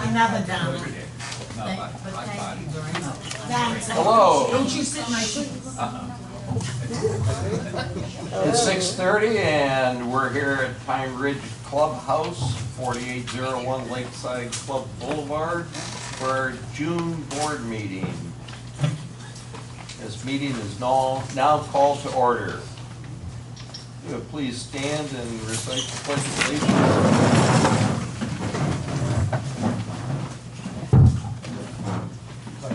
Another down. Thank you very much. Thanks. Hello. Don't you sit in my seat. It's 6:30 and we're here at Pine Ridge Clubhouse, 4801 Lakeside Club Boulevard for our June board meeting. This meeting is now called to order. You would please stand and recite the Pledge of Allegiance. To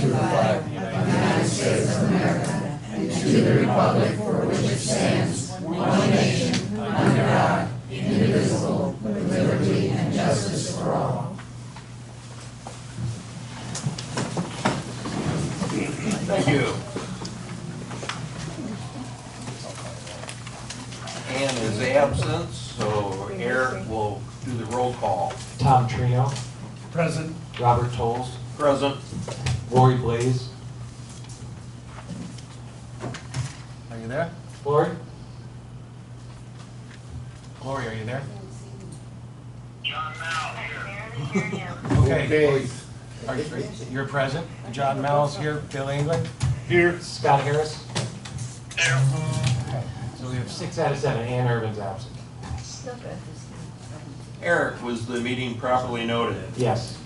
the flag of the United States of America and to the republic for which it stands, one nation, under God, indivisible, with liberty and justice for all. Thank you. Ann is absent, so Eric will do the roll call. Tom Trino. Present. Robert Tolles. Present. Lori Blaze. Are you there? Lori? Lori, are you there? John Mel here. Okay. You're present. John Mel's here. Bill England? Here. Scott Harris. Here. So we have 6 out of 7. Ann Irvin's absent. Eric, was the meeting properly noted? Yes.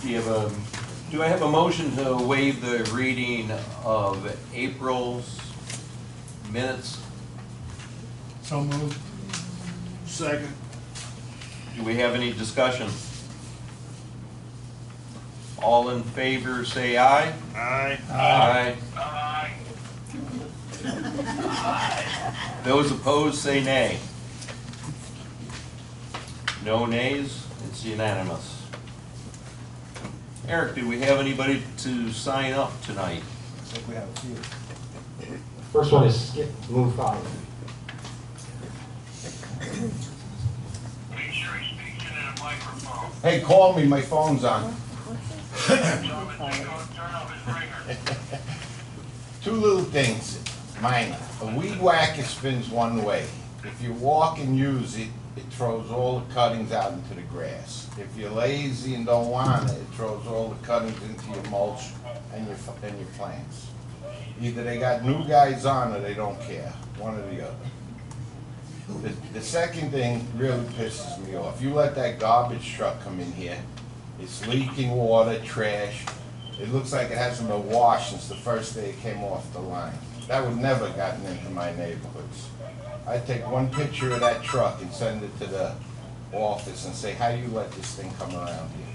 Do I have a motion to waive the reading of April's minutes? So moved. Second. Do we have any discussion? All in favor say aye. Aye. Aye. Aye. Those opposed say nay. No nays, it's unanimous. Eric, do we have anybody to sign up tonight? I think we have a few. First one is Skip Move 5. Make sure he speaks into the microphone. Hey, call me, my phone's on. Tell him to turn off his ringer. Two little things, minor. A weed whacker spins one way. If you walk and use it, it throws all the cuttings out into the grass. If you're lazy and don't want it, it throws all the cuttings into your mulch and your plants. Either they got new guys on or they don't care, one or the other. The second thing really pisses me off. You let that garbage truck come in here, it's leaking water, trash. It looks like it hasn't been washed since the first day it came off the line. That would never have gotten into my neighborhoods. I'd take one picture of that truck and send it to the office and say, how do you let this thing come around here?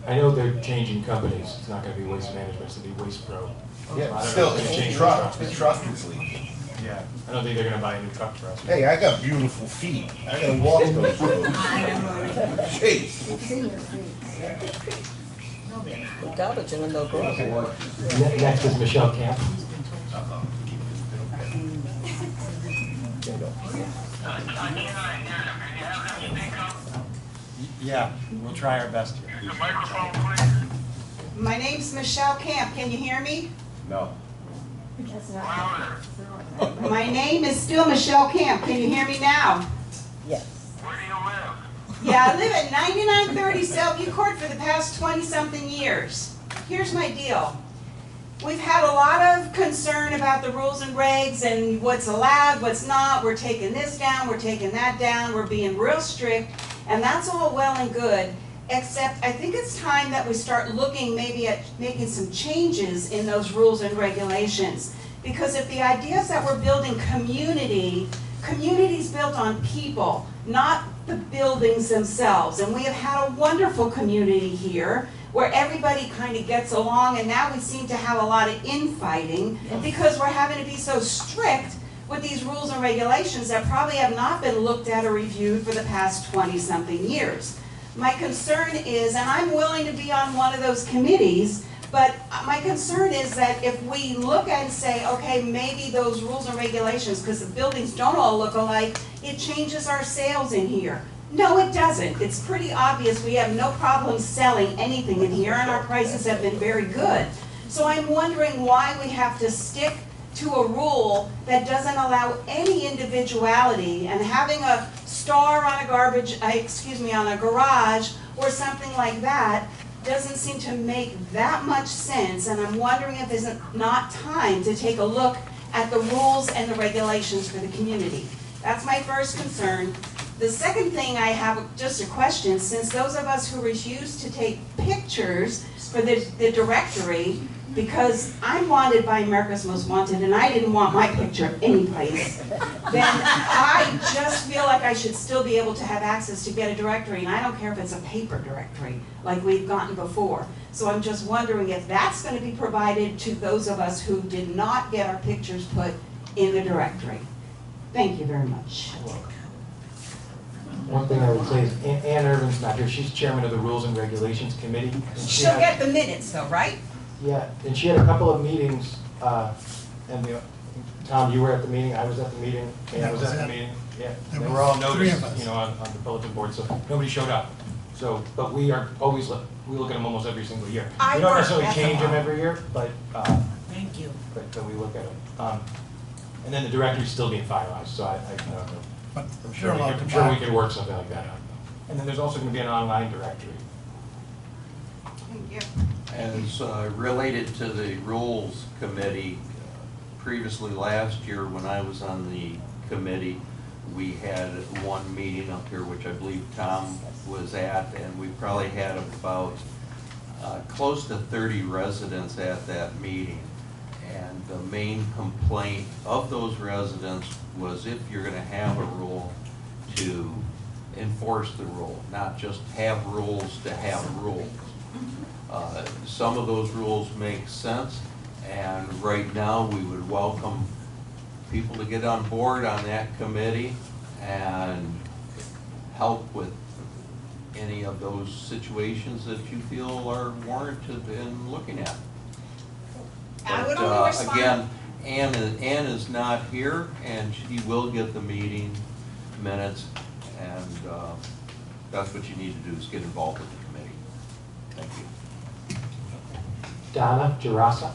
I know they're changing companies. It's not going to be Waste Management, it's going to be Waste Pro. Yeah, still, it's the truck is leaking. Yeah. I don't think they're going to buy a new truck for us. Hey, I got beautiful feet. I gotta walk those roads. Jeez. Garbage and no grocery. Next is Michelle Camp. I cannot hear him. Can you have him speak up? Yeah, we'll try our best here. Use the microphone, please. My name's Michelle Camp. Can you hear me? No. Louder. My name is still Michelle Camp. Can you hear me now? Yes. Where do you live? Yeah, I live at 9930 Selby Court for the past 20-something years. Here's my deal. We've had a lot of concern about the rules and regs and what's allowed, what's not. We're taking this down, we're taking that down, we're being real strict, and that's all well and good, except I think it's time that we start looking maybe at making some changes in those rules and regulations. Because if the idea is that we're building community's built on people, not the buildings themselves. And we have had a wonderful community here where everybody kind of gets along, and now we seem to have a lot of infighting because we're having to be so strict with these rules and regulations that probably have not been looked at or reviewed for the past 20-something years. My concern is, and I'm willing to be on one of those committees, but my concern is that if we look and say, okay, maybe those rules and regulations, because the buildings don't all look alike, it changes our sales in here. No, it doesn't. It's pretty obvious we have no problem selling anything in here, and our prices have been very good. So I'm wondering why we have to stick to a rule that doesn't allow any individuality, and having a star on a on a garage or something like that doesn't seem to make that much sense, and I'm wondering if it's not time to take a look at the rules and the regulations for the community. That's my first concern. The second thing, I have just a question, since those of us who refuse to take pictures for the directory, because I'm wanted by America's Most Wanted and I didn't want my picture anyplace, then I just feel like I should still be able to have access to get a directory, and I don't care if it's a paper directory like we've gotten before. So I'm just wondering if that's going to be provided to those of us who did not get our pictures put in the directory. Thank you very much. One thing I would say is Ann Irvin's not here. She's chairman of the Rules and Regulations Committee. And she She'll had- get the minutes though, right? Yeah, and she had a couple of meetings, Tom, you were at the meeting, I was at the meeting, Ann was at the meeting. Yeah, they There were was all 3 of noticed, us. you know, on the bulletin board, so nobody showed up. So, but we are always, we look at them almost every single year. I We don't work necessarily at the change them bar. every year, but Thank you. we look at them. And then the directory's still being finalized, so I don't know. But I'm they're sure allowed to I'm sure we buy. could work something like that out. And then there's also gonna be an online directory. Thank you. As related to the Rules Committee, previously last year when I was on the committee, we had one meeting up here, which I believe Tom was at, and we probably had about close to 30 residents at that meeting. And the main complaint of those residents was if you're gonna have a rule, to enforce the rule, not just have rules to have rules. Some of those rules make sense, and right now we would welcome people to get on board on that committee and help with any of those situations that you feel are warranted in looking at. I would But, only respond. Again, Ann is not here, and she will get the meeting minutes, and that's what you need to do, is get involved with the committee. Thank you. Donna Gerasa.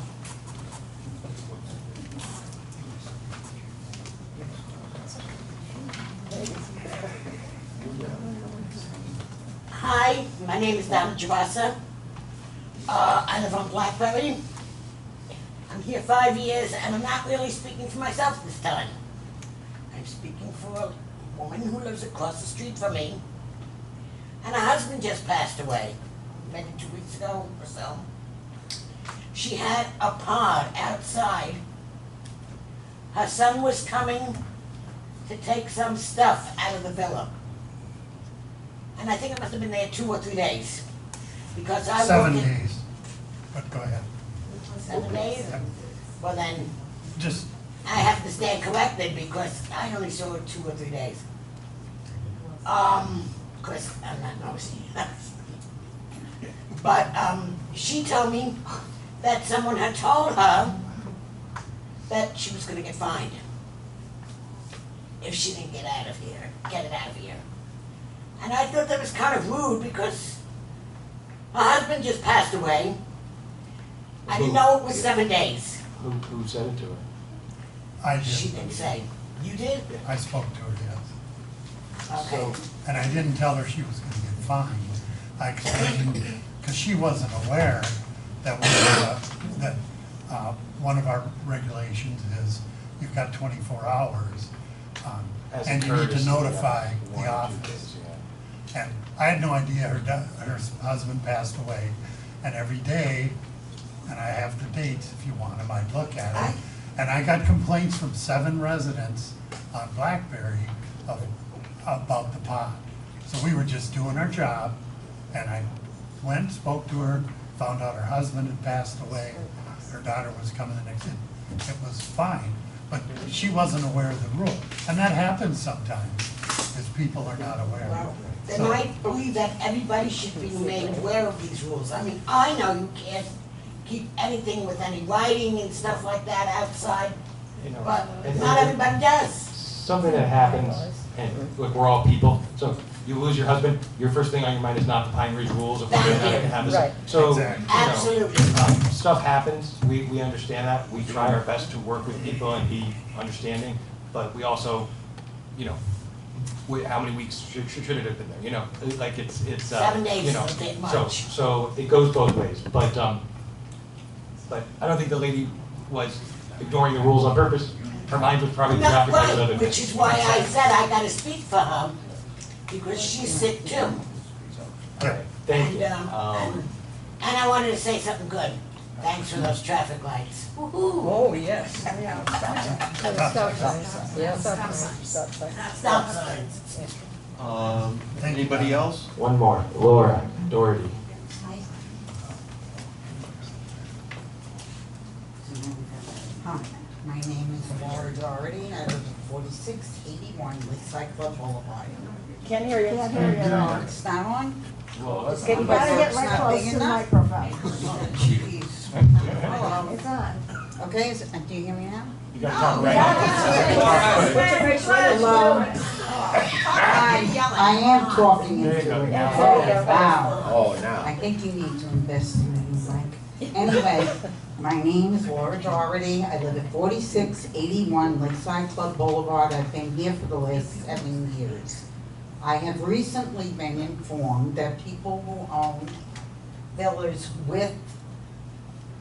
Hi, my name is Donna Javasa. I live on Blackberry. I'm here 5 years, and I'm not really speaking for myself this time. I'm speaking for a woman who lives across the street from me, and her husband just passed away, maybe 2 weeks ago or so. She had a pod outside. Her son was coming to take some stuff out of the villa. And I think it must have been there 2 or 3 days. Because I 7 walked in. days. But go ahead. 7 days? Well then, Just, I have to stand corrected because I only saw her 2 or 3 days. Cause I'm not nosy. But, she told me that someone had told her that she was gonna get fined if she didn't get it out of here. And I thought that was kind of rude because her husband just passed away. I didn't know it was 7 days. Who said it to her? I She did. didn't say. You did? I spoke to her, yes. Okay. And I didn't tell her she was gonna get fined. I explained, because she wasn't aware that one of our regulations is you've got 24 hours, As a and you need to courtesy, notify yeah, the 1 or 2 office. days, yeah. And I had no idea her husband passed away, and every day, and I have the dates if you want them, I'd look at it. And I got complaints from 7 residents on Blackberry about the pond. So we were just doing our job, and I went, spoke to her, found out her husband had passed away, her daughter was coming the next day. It was fine, but she wasn't aware of the rule. And that happens sometimes, because people are not aware. Well, then So- I believe that everybody should be made aware of these rules. I mean, I know you can't keep anything with any writing and stuff like that outside, You know, but and- not everybody does. Something that happens, and look, we're all people, so you lose your husband, your first thing on your mind is not the Pine Ridge rules of whether or not you can have this. Right. So, Exactly. you know, Absolutely. stuff happens, we understand that, we try our best to work with people and be understanding, but we also, you know, how many weeks should it have been there, you know, like it's, 7 days you know, is a bit so, much. so it goes both ways, but I don't think the lady was ignoring the rules on purpose, her mind was probably Not preoccupied with other right, things. which is why I said I gotta speak for her, because she's sick too. Okay, thank you. And I wanted to say something good. Thanks for those traffic lights. Woo-hoo. Oh, yes. Yeah. Stop signs. Anybody else? One more, Laura Doherty. Hi, my name is Laura Doherty, I live at 4681 Lakeside Club Boulevard. Can't hear you. It's not on? Well, You gotta get right close to the microphone. Hello. It's on. Okay, do you hear me now? You gotta talk right. Hello. I am talking There you into go. it. Now. Wow. Oh, now. I think you need to invest in a new mic. Anyway, my name is Laura Doherty. I live at 4681 Lakeside Club Boulevard. I've been here for the last 7 years. I have recently been informed that people who own villas with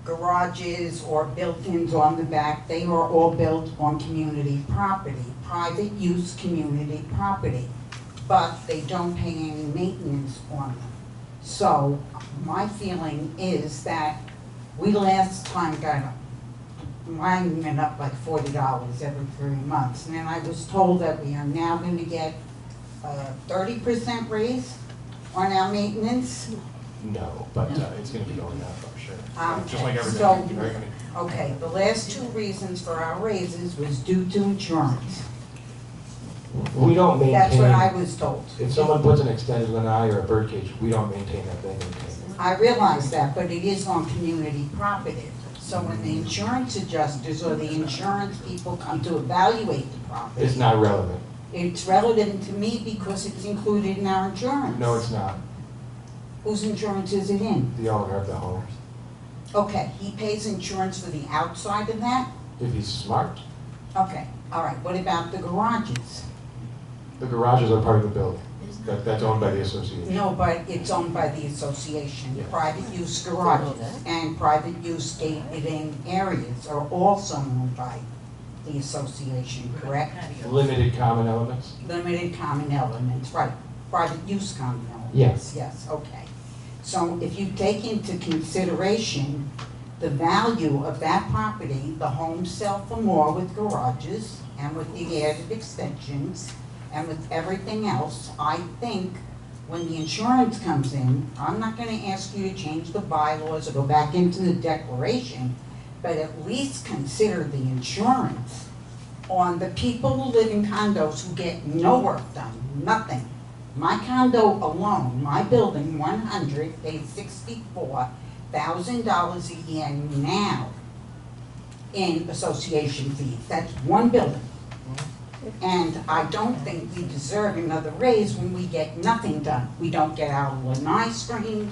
garages or built-ins on the back, they are all built on community property, private use community property, but they don't pay any maintenance on them. So my feeling is that we last time got, mine went up like $40 every 3 months, and then I was told that we are now going to get a 30% raise on our maintenance. no, but it's gonna be going up, I'm sure. Just like So- everything, right? I mean, Okay, the last 2 reasons for our raises was due to insurance. we don't maintain. That's what I was told. If someone puts an extended lanai or a birdcage, we don't maintain that, they maintain it. I realize that, but it is on community property. So when the insurance adjusters or the insurance people come to evaluate the property, It's not relevant. it's relevant to me because it's included in our insurance. No, it's not. Whose insurance is it in? The owner of the home. Okay, he pays insurance for the outside of that? If he's smart, Okay, all right, what about the garages? the garages are part of the building. That's owned by the association. No, but it's owned by the association. Yes. Private use garages and private use gated-in areas are also owned by the association, correct? Limited common elements? Limited common elements, right, private use common elements. Yes. Yes, okay. So if you take into consideration the value of that property, the homes sell for more with garages and with the added extensions and with everything else, I think when the insurance comes in, I'm not gonna ask you to change the bylaws or go back into the declaration, but at least consider the insurance on the people who live in condos who get no work done, nothing. My condo alone, my building, 100, pays $64,000 a year now in association fees. That's one building. And I don't think we deserve another raise when we get nothing done. We don't get our lanai screened,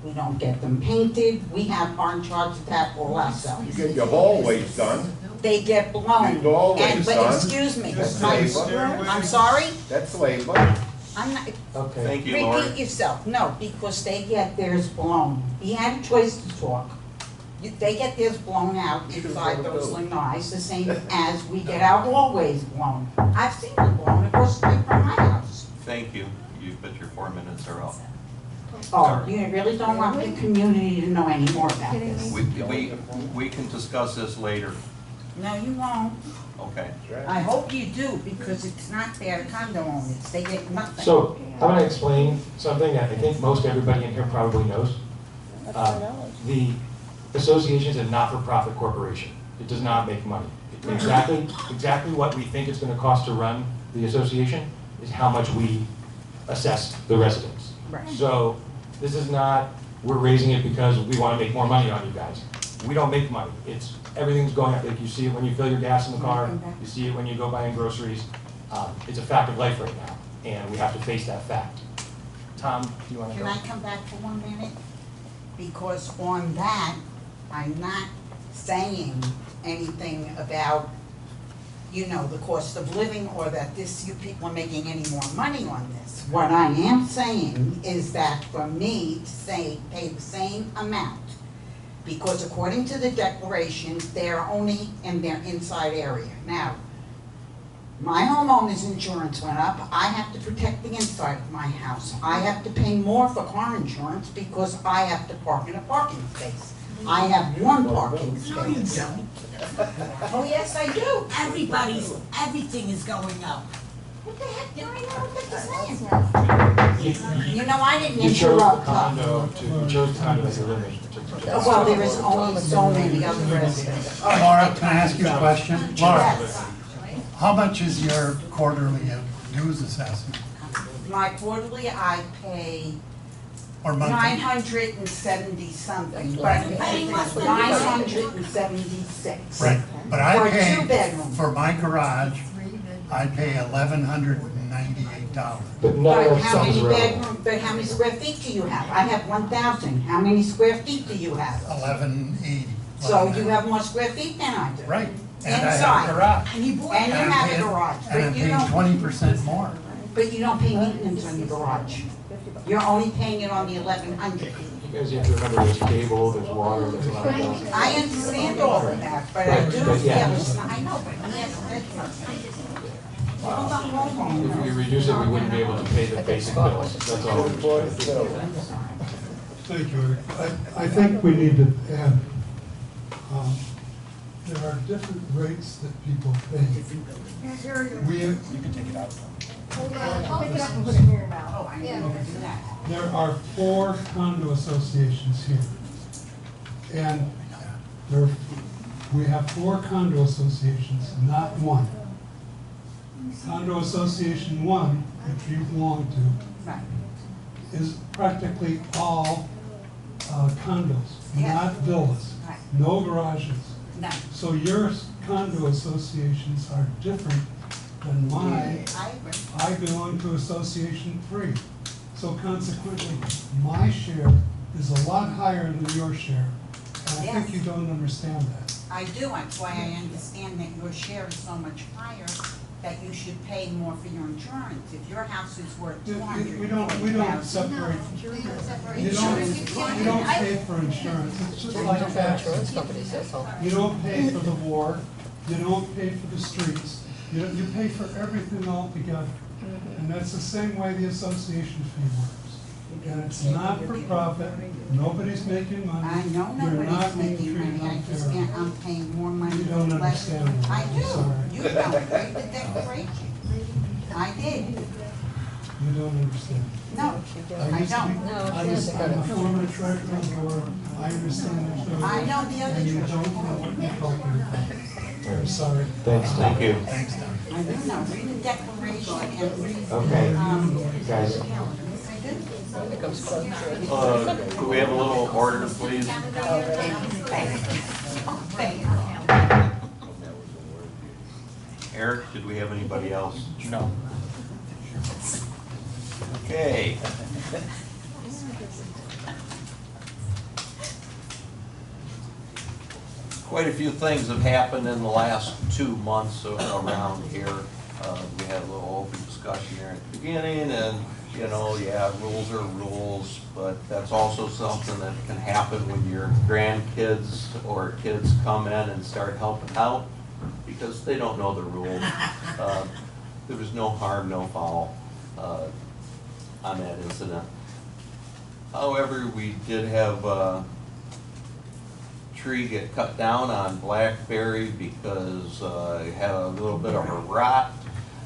we don't get them painted, we are in charge of that all ourselves. You get your hallways done, They get blown. Your doorway's And, but done. excuse me, That's my- labor. I'm sorry? that's labor. I'm not, Okay. Thank you, Laura. repeat yourself. No, because they get theirs blown. He had a choice to talk. They get theirs blown out inside those lanais, the same as we get our hallways blown. I've seen them blown across the street from my house. Thank you. But your 4 minutes are up. Oh, you really don't want the community to know any more about this? We can discuss this later. No, you won't. Okay. I hope you do, because it's not their condo owners. They get nothing. So, I'm gonna explain something that I think most everybody in here probably knows. The association is a not-for-profit corporation. It does not make money. Exactly what we think it's gonna cost to run the association is how much we assess the residents. Right. So, this is not, we're raising it because we wanna make more money on you guys. We don't make money. Everything's going up. Like you see it when you fill your gas in the car, you see it when you go buying groceries. It's a fact of life right now. and we have to face that fact. Tom, do you want to go? Can I come back for 1 minute? Because on that, I'm not saying anything about, you know, the cost of living or that you people are making any more money on this. What I am saying is that for me to say, pay the same amount, because according to the declaration, they're only in their inside area. Now, my homeowner's insurance went up. I have to protect the inside of my house. I have to pay more for car insurance because I have to park in a parking space. I have one parking No, you space. don't. Oh, yes, I do. Everything is going up. What the heck, do I know what they're saying? You know, I didn't You chose the interrupt. condo you chose the condo as a limit. Well, there is only so many other residents. Laura, can I ask you a question? Laura, Yes. how much is your quarterly dues assessment My quarterly, I pay or monthly? 970 something, but 976. Right, but For I a pay, two-bedroom. for my garage, I pay $1,198. But none But of that how stuff is many relevant. bedroom, but how many square feet do you have? I have 1,000. How many square feet do you have? 1180. So you have more square feet than I do. Right, and I have Inside. a garage. And you bought And you I'm have a paying- garage, And I'm but you paying don't, 20% more. but you don't pay maintenance on your garage. You're only paying it on the 1,100. You guys have to remember there's cable, there's water, there's a lot of bills. I understand all of that, but I Right, do but yeah. feel, I know, but yes, that's all about If homeowners. we reduce it, we wouldn't be able to pay the basic bills. That's all. Thank you, Eric. I think we need to add, there are different rates that people pay. Hold on, pick it up and put it in your mouth. Oh, I know to do that. There are 4 condo associations here. And we have 4 condo associations, not one. Condo Association 1, which you belong to, Right. is practically all condos, Yeah. not villas, Right. no garages. No. So your condo associations are different than mine. I agree. I belong to Association 3. So consequently, my share is a lot higher than your share. And I think Yes. you don't understand that. I do, that's why I understand that your share is so much higher, that you should pay more for your insurance. If your house is worth We 240,000. don't separate, you don't pay for insurance. It's just like taxes. Insurance company says so. You don't pay for the war, you don't pay for the streets, you pay for everything altogether. And that's the same way the association fee works. And it's not for profit, nobody's making money. I know You're nobody's not being making treated money, I just unfairly. can't, I'm paying more money You than don't less. understand that. I I'm do, sorry. you don't, read the declaration. I did, You don't understand. no, I used to don't. be- I'm a former treasurer of the board, I understand the I know the other and you treasurer. don't know what you're talking about. I'm sorry. Thanks, Tom. Thank you. Thanks, Don. I do know, read the declaration and read, Okay, guys. I do. It comes close to it. Could we have a little order, please? Eric, did we have anybody else? No. Okay. Quite a few things have happened in the last 2 months around here. We had a little open discussion there at the beginning, and, you know, yeah, rules are rules, but that's also something that can happen when your grandkids or kids come in and start helping out, because they don't know the rules. There was no harm, no foul on that incident. However, we did have a tree get cut down on Blackberry because it had a little bit of a rot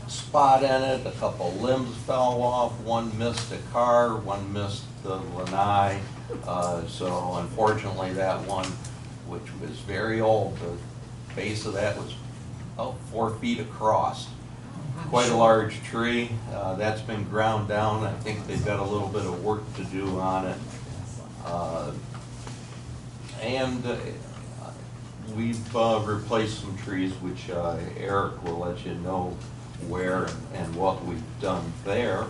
spot in it. A couple limbs fell off. One missed a car, one missed the lanai. So unfortunately, that one, which was very old, the base of that was about 4 feet across. Quite a large tree. That's been ground down. I think they've got a little bit of work to do on it. And we've replaced some trees, which Eric will let you know where and what we've done there.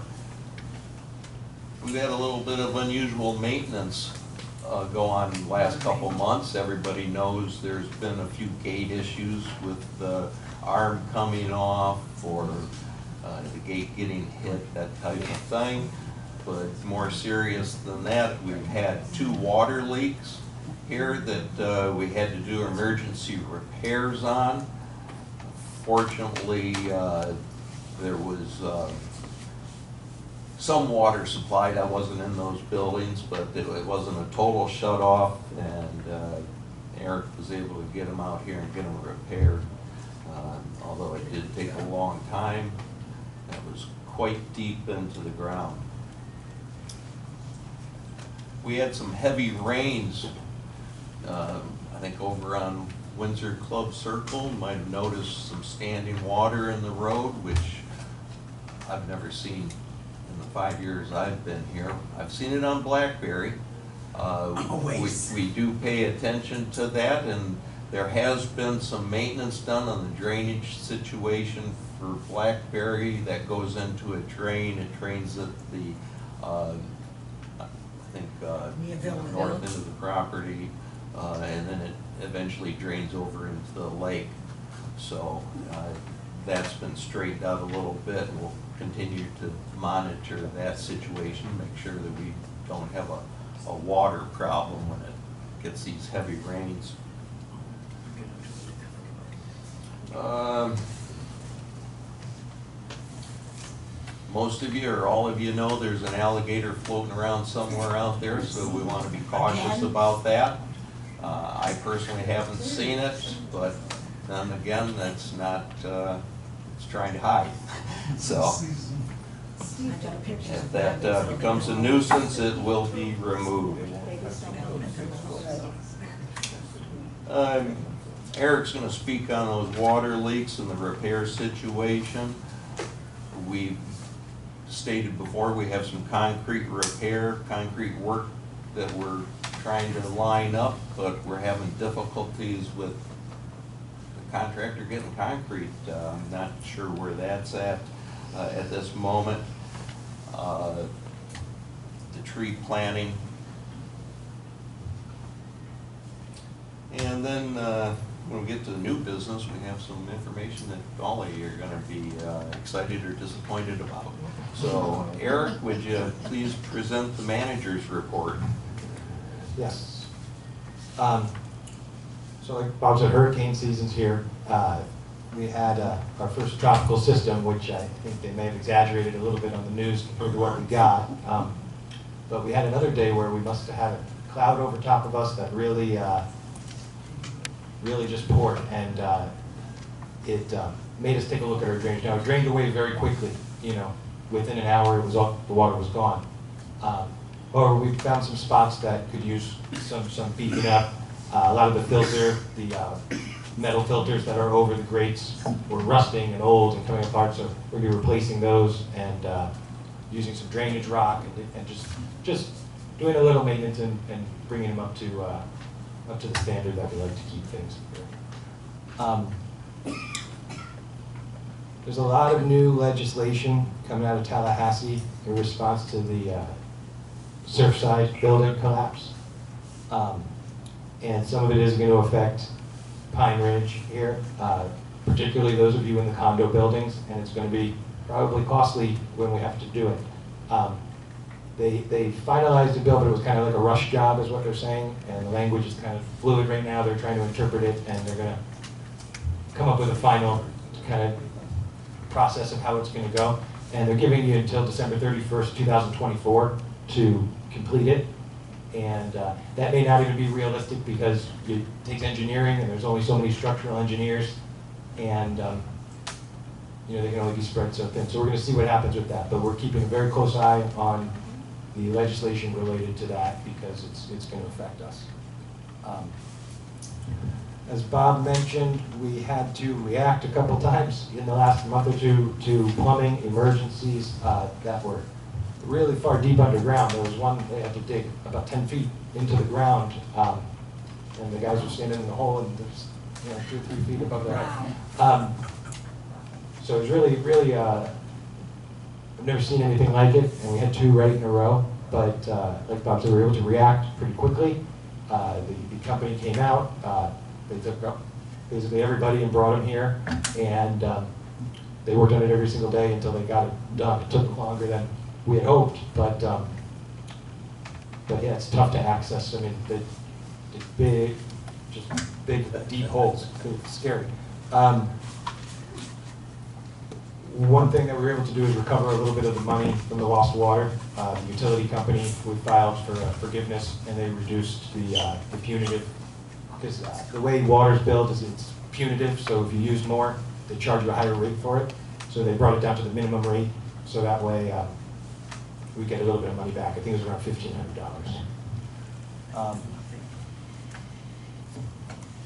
We've had a little bit of unusual maintenance go on the last couple months. Everybody knows there's been a few gate issues with the arm coming off or the gate getting hit, that type of thing. But more serious than that, we've had 2 water leaks here that we had to do emergency repairs on. Fortunately, there was some water supply that wasn't in those buildings, but it wasn't a total shut off, and Eric was able to get them out here and get them repaired. Although it did take a long time, it was quite deep into the ground. We had some heavy rains, I think over on Windsor Club Circle. You might have noticed some standing water in the road, which I've never seen in the 5 years I've been here. I've seen it on Blackberry. We do pay attention to that, and there has been some maintenance done on the drainage situation for Blackberry that goes into a drain. It drains at the, I think, north end of the property, and then it eventually drains over into the lake. So that's been straightened out a little bit, and we'll continue to monitor that situation, make sure that we don't have a water problem when it gets these heavy rains. Most of you or all of you know there's an alligator floating around somewhere out there, so we want to be cautious about that. I personally haven't seen it, but then again, that's not, it's trying to hide. So if that becomes a nuisance, it will be removed. Eric's going to speak on those water leaks and the repair situation. We've stated before we have some concrete work that we're trying to line up, but we're having difficulties with the contractor getting concrete. I'm not sure where that's at this moment. The tree planting. And then when we get to the new business, we have some information that all of you are going to be excited or disappointed about. So, Eric, would you please present the manager's report? Yes. So like Bob said, hurricane season's here. We had our first tropical system, which I think they may have exaggerated a little bit on the news compared to what we got. But we had another day where we must have had a cloud over top of us that really just poured, and it made us take a look at our drainage. Now, it drained away very quickly. You know, within an hour, it was all, the water was gone. Or we found some spots that could use some beefing up. A lot of the filter, the metal filters that are over the grates were rusting and old and coming apart, so we're going to be replacing those and using some drainage rock and just doing a little maintenance and bringing them up to the standard that we like to keep things. There's a lot of new legislation coming out of Tallahassee in response to the Surfside building collapse. And some of it is going to affect Pine Ridge here, particularly those of you in the condo buildings, and it's going to be probably costly when we have to do it. They finalized the bill, but it was kind of like a rush job is what they're saying, and the language is kind of fluid right now. They're trying to interpret it, and they're going to come up with a final kind of process of how it's going to go. And they're giving you until December 31st, 2024 to complete it. And that may not even be realistic because it takes engineering, and there's only so many structural engineers, and you know, they can only be spread so thin. So we're going to see what happens with that, but we're keeping a very close eye on the legislation related to that because it's going to affect us. As Bob mentioned, we had to react a couple times in the last month or two to plumbing emergencies that were really far deep underground. There was one they had to dig about 10 feet into the ground, and the guys were standing in the hole and there's 2 or 3 feet above that. So it was really, I've never seen anything like it, and we had 2 right in a row. But like Bob said, we were able to react pretty quickly. The company came out, they took up basically everybody and brought them here, and they worked on it every single day until they got it done. It took longer than we had hoped, but yeah, it's tough to access. I mean, it's big, just big, deep holes. It's scary. One thing that we were able to do is recover a little bit of the money from the lost water. The utility company, we filed for forgiveness, and they reduced the punitive, because the way water is billed is it's punitive, so if you use more, they charge you a higher rate for it. So they brought it down to the minimum rate, so that way we get a little bit of money back. I think it was around $1,500.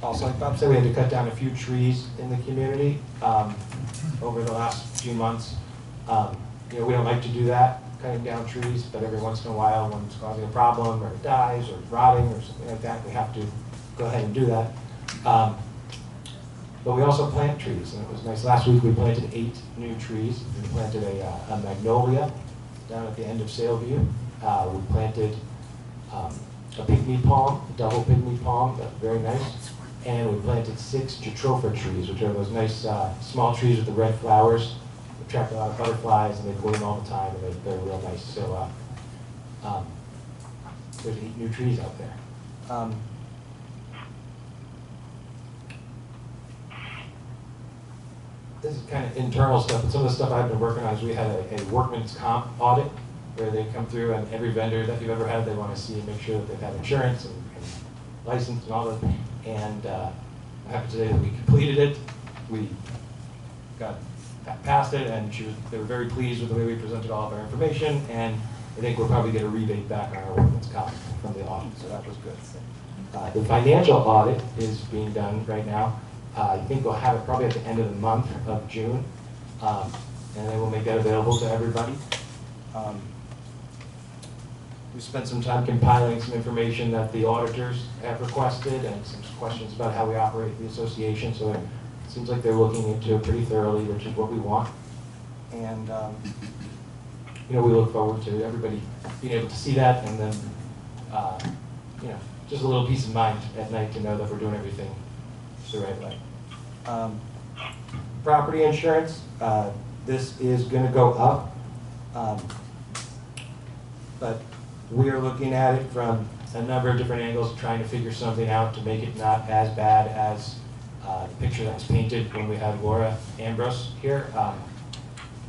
Also, like Bob said, we had to cut down a few trees in the community over the last few months. You know, we don't like to do that, cutting down trees, but every once in a while, when it's causing a problem, or it dies, or it's rotting, or something like that, we have to go ahead and do that. But we also plant trees, and it was nice. Last week we planted 8 new trees. We planted a magnolia down at the end of Sailview. We planted a pygmy palm, a double pygmy palm, that's very nice. And we planted 6 jatropha trees, which are those nice small trees with the red flowers. They attract a lot of butterflies, and they bloom all the time, and they're real nice. So there's 8 new trees out there. This is kind of internal stuff, but some of the stuff I've been working on is we had a workman's comp audit where they come through, and every vendor that you've ever had, they want to see and make sure that they've had insurance and license and all that. And I'm happy today that we completed it. We got past it, and they were very pleased with the way we presented all of our information, and I think we'll probably get a rebate back on our workman's comp from the audit, so that was good. The financial audit is being done right now. I think we'll have it probably at the end of the month of June, and then we'll make that available to everybody. We spent some time compiling some information that the auditors have requested and some questions about how we operate the association, so it seems like they're looking into it pretty thoroughly, which is what we want. And you know, we look forward to everybody being able to see that, and then you know, just a little peace of mind at night to know that we're doing everything the right way. Property insurance, this is going to go up, but we are looking at it from a number of different angles, trying to figure something out to make it not as bad as the picture that was painted when we had Laura Ambrose here.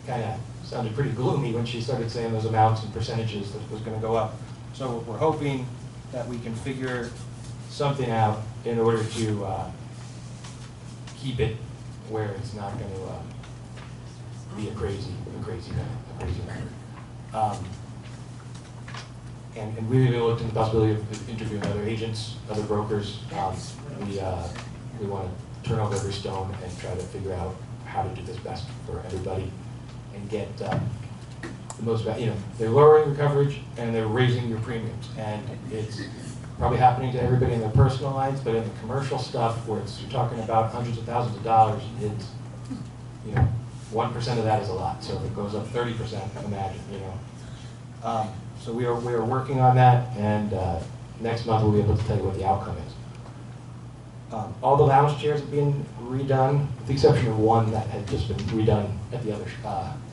Kind of sounded pretty gloomy when she started saying those amounts and percentages that was going to go up. So we're hoping that we can figure something out in order to keep it where it's not going to be a crazy number. And we really looked into the possibility of interviewing other agents, other brokers. We want to turn over every stone and try to figure out how to do this best for everybody and get the most value. You know, they're lowering your coverage and they're raising your premiums, and it's probably happening to everybody in their personal lines, but in the commercial stuff where you're talking about hundreds of thousands of dollars, it's, you know, 1% of that is a lot. So if it goes up 30%, imagine, you know. So we are working on that, and next month we'll be able to tell you what the outcome is. All the lounge chairs have been redone, with the exception of one that had just been redone at the other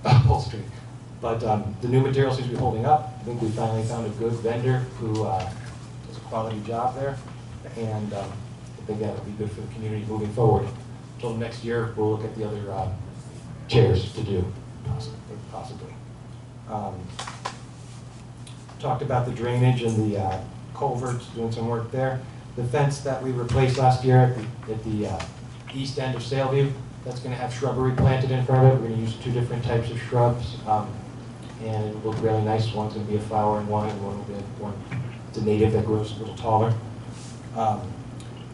upholstery. But the new material seems to be holding up. I think we finally found a good vendor who does a quality job there, and I think that will be good for the community moving forward. Until next year, we'll look at the other chairs to do, possibly. Talked about the drainage and the culverts, doing some work there. The fence that we replaced last year at the east end of Sailview, that's going to have shrubbery planted in front of it. We're going to use 2 different types of shrubs, and it will look really nice. One's going to be a flowering one, and one will be it's a native that grows a little taller.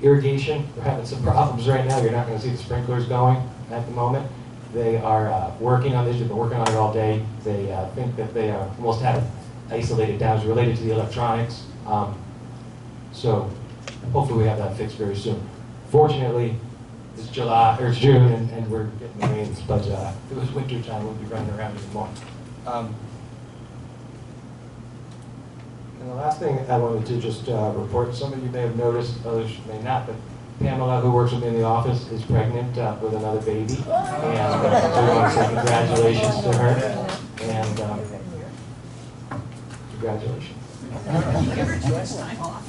Irrigation, we're having some problems right now. You're not going to see the sprinklers going at the moment. They are working on this. They've been working on it all day. They think that they almost have it isolated down. It's related to the electronics. So hopefully we have that fixed very soon. Fortunately, it's July, or it's June, and we're getting the rains, but if it was winter time, we'd be running around even more. And the last thing I wanted to just report, some of you may have noticed, others may not, but Pamela, who works with me in the office, is pregnant with another baby. And so we want to say congratulations to her. And congratulations. Give her 2 weeks time off.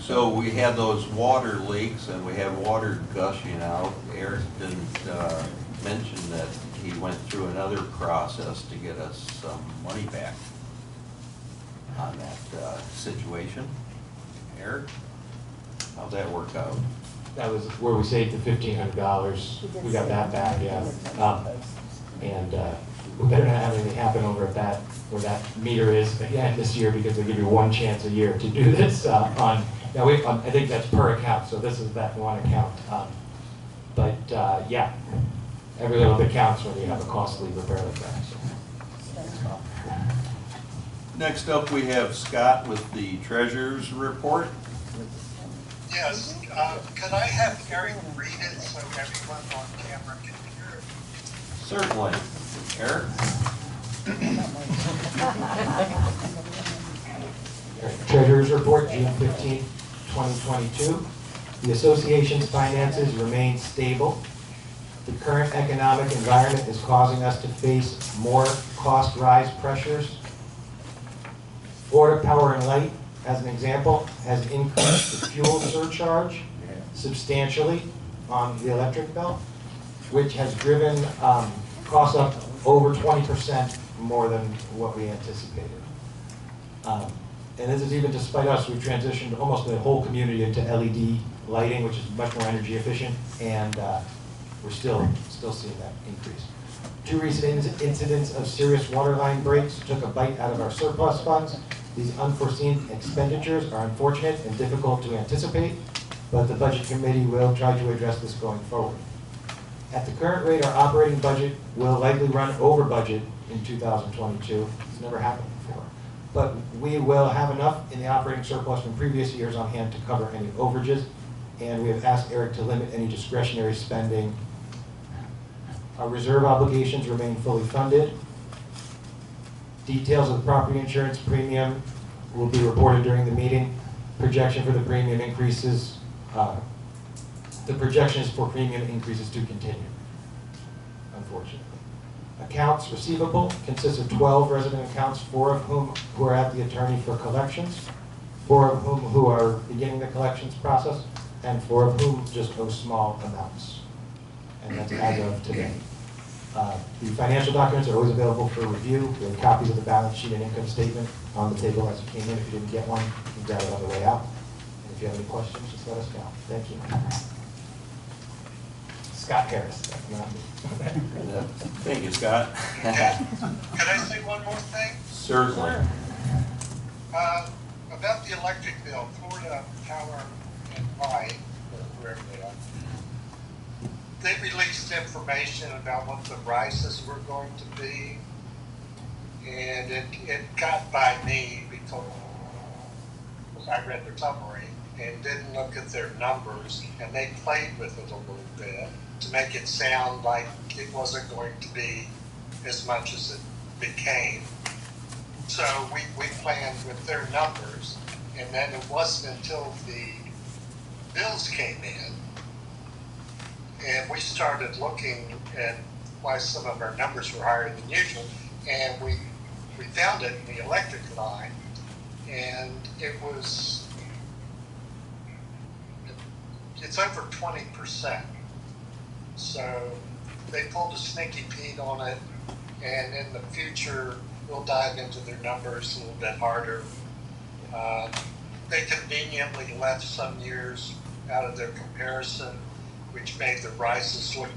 So we had those water leaks and we have water gushing out. Eric didn't mention that he went through another process to get us some money back on that situation. Eric, how'd that work out? That was where we saved the $1,500. We got that back, yeah. And we better not have anything happen over at that, where that meter is again this year, because they give you one chance a year to do this on. Now, I think that's per account, so this is that one account. But yeah, every little bit counts when you have a costly repair like that. So. Next up, we have Scott with the treasurer's report. Yes, could I have Eric read it so everyone on camera can hear it? Certainly. Eric? Treasurer's report, June 15th, 2022. The association's finances remain stable. The current economic environment is causing us to face more cost rise pressures. Florida Power and Light, as an example, has increased the fuel surcharge substantially on the electric bill, which has driven costs up over 20% more than what we anticipated. And this is even despite us. We've transitioned almost the whole community into LED lighting, which is much more energy efficient, and we're still seeing that increase. 2 recent incidents of serious water line breaks took a bite out of our surplus funds. These unforeseen expenditures are unfortunate and difficult to anticipate, but the Budget Committee will try to address this going forward. At the current rate, our operating budget will likely run over budget in 2022. It's never happened before. But we will have enough in the operating surplus from previous years on hand to cover any overages, and we have asked Eric to limit any discretionary spending. Our reserve obligations remain fully funded. Details of the property insurance premium will be reported during the meeting. Projection for the premium increases, the projection is for premium increases to continue, unfortunately. Accounts receivable consists of 12 resident accounts, 4 of whom who are at the attorney for collections, 4 of whom who are beginning the collections process, and 4 of whom just owe small amounts. And that's as of today. The financial documents are always available for review. We have copies of the balance sheet and income statement on the table as you came in. If you didn't get one, you can grab it on the way out. And if you have any questions, just let us know. Thank you. Scott Harris, that's not me. Thank you, Scott. Could I say one more thing? Certainly. About the electric bill, Florida Power and Light, or wherever they are, they released information about what the prices were going to be, and it got by me because I read their summary and didn't look at their numbers, and they played with it a little bit to make it sound like it wasn't going to be as much as it became. So we planned with their numbers, and then it wasn't until the bills came in and we started looking at why some of our numbers were higher than usual, and we found it in the electric line, and it's over 20%. So they pulled a sneaky Pete on it, and in the future we'll dive into their numbers a little bit harder. They conveniently left some years out of their comparison, which made the rises look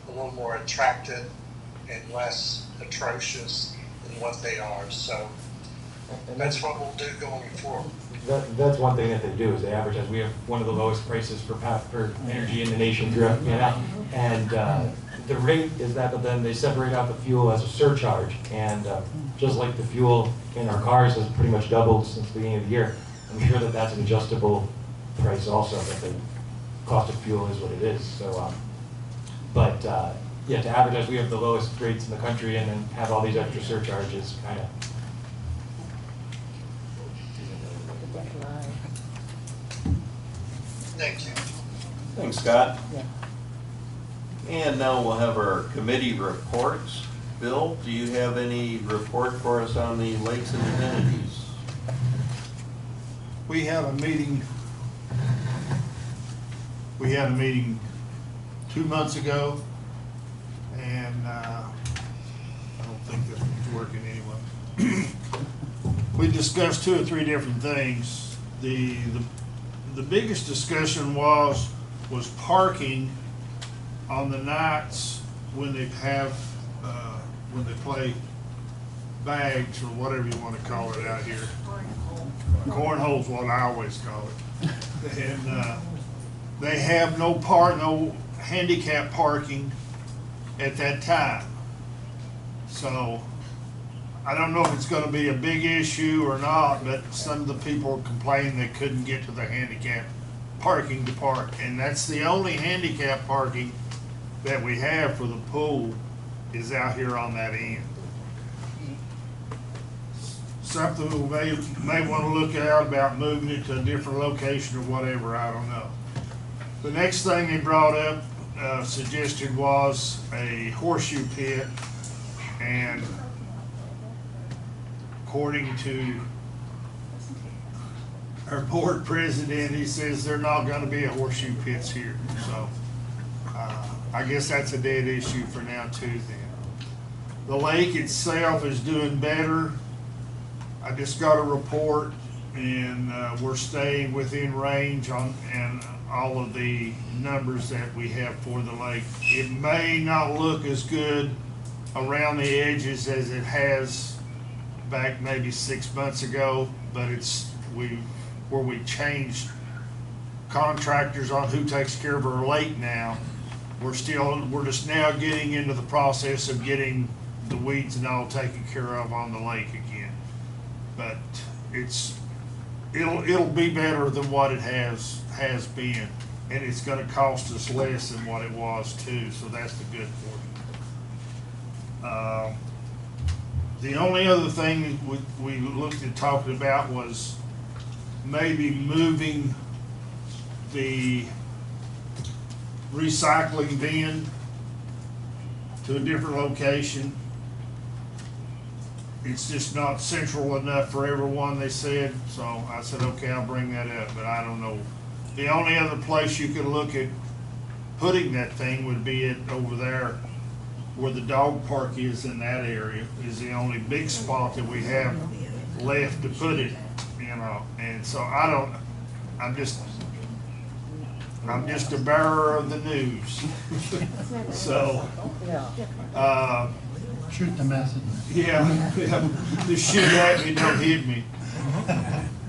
a little more attractive and less atrocious than what they are. So that's what we'll do going forward. That's one thing that they do, is they advertise. We have one of the lowest prices for energy in the nation throughout, and the rate is that, but then they separate out the fuel as a surcharge, and just like the fuel in our cars has pretty much doubled since the beginning of the year, I'm sure that that's an adjustable price also, that the cost of fuel is what it is, so, yeah, to advertise we have the lowest rates in the country and then have all these extra surcharges, kind of. Thank you. Thanks, Scott. And now we'll have our committee reports. Bill, do you have any report for us on the lakes and amenities? We had a meeting 2 months ago, and I don't think this one's working anyway. We discussed 2 or 3 different things. The biggest discussion was parking on the nights when they have, when they play bags or whatever you want to call it out here. Cornhole's what I always call it. And they have no handicap parking at that time. So I don't know if it's gonna be a big issue or not, but some of the people complained they couldn't get to the handicap parking to park. And that's the only handicap parking that we have for the pool is out here on that end. Something we may want to look at about moving it to a different location or whatever, I don't know. The next thing they brought up, suggested was a horseshoe pit, and according to our board president, he says they're not gonna be a horseshoe pits here, so I guess that's a dead issue for now too then. The lake itself is doing better. I just got a report, and we're staying within range on and all of the numbers that we have for the lake. It may not look as good around the edges as it has back maybe 6 months ago, but it's where we changed contractors on who takes care of our lake now. We're just now getting into the process of getting the weeds and all taken care of on the lake again. But it'll be better than what it has been, and it's gonna cost us less than what it was too, so that's the good portion. The only other thing we looked at talking about was maybe moving the recycling bin to a different location. It's just not central enough for everyone, they said, so I said, okay, I'll bring that up, but I don't know. The only other place you could look at putting that thing would be over there where the dog park is in that area, is the only big spot that we have left to put it, you know, and so I'm just a bearer of the news. So, Shoot the messenger. yeah, just shoot at me, don't hit me.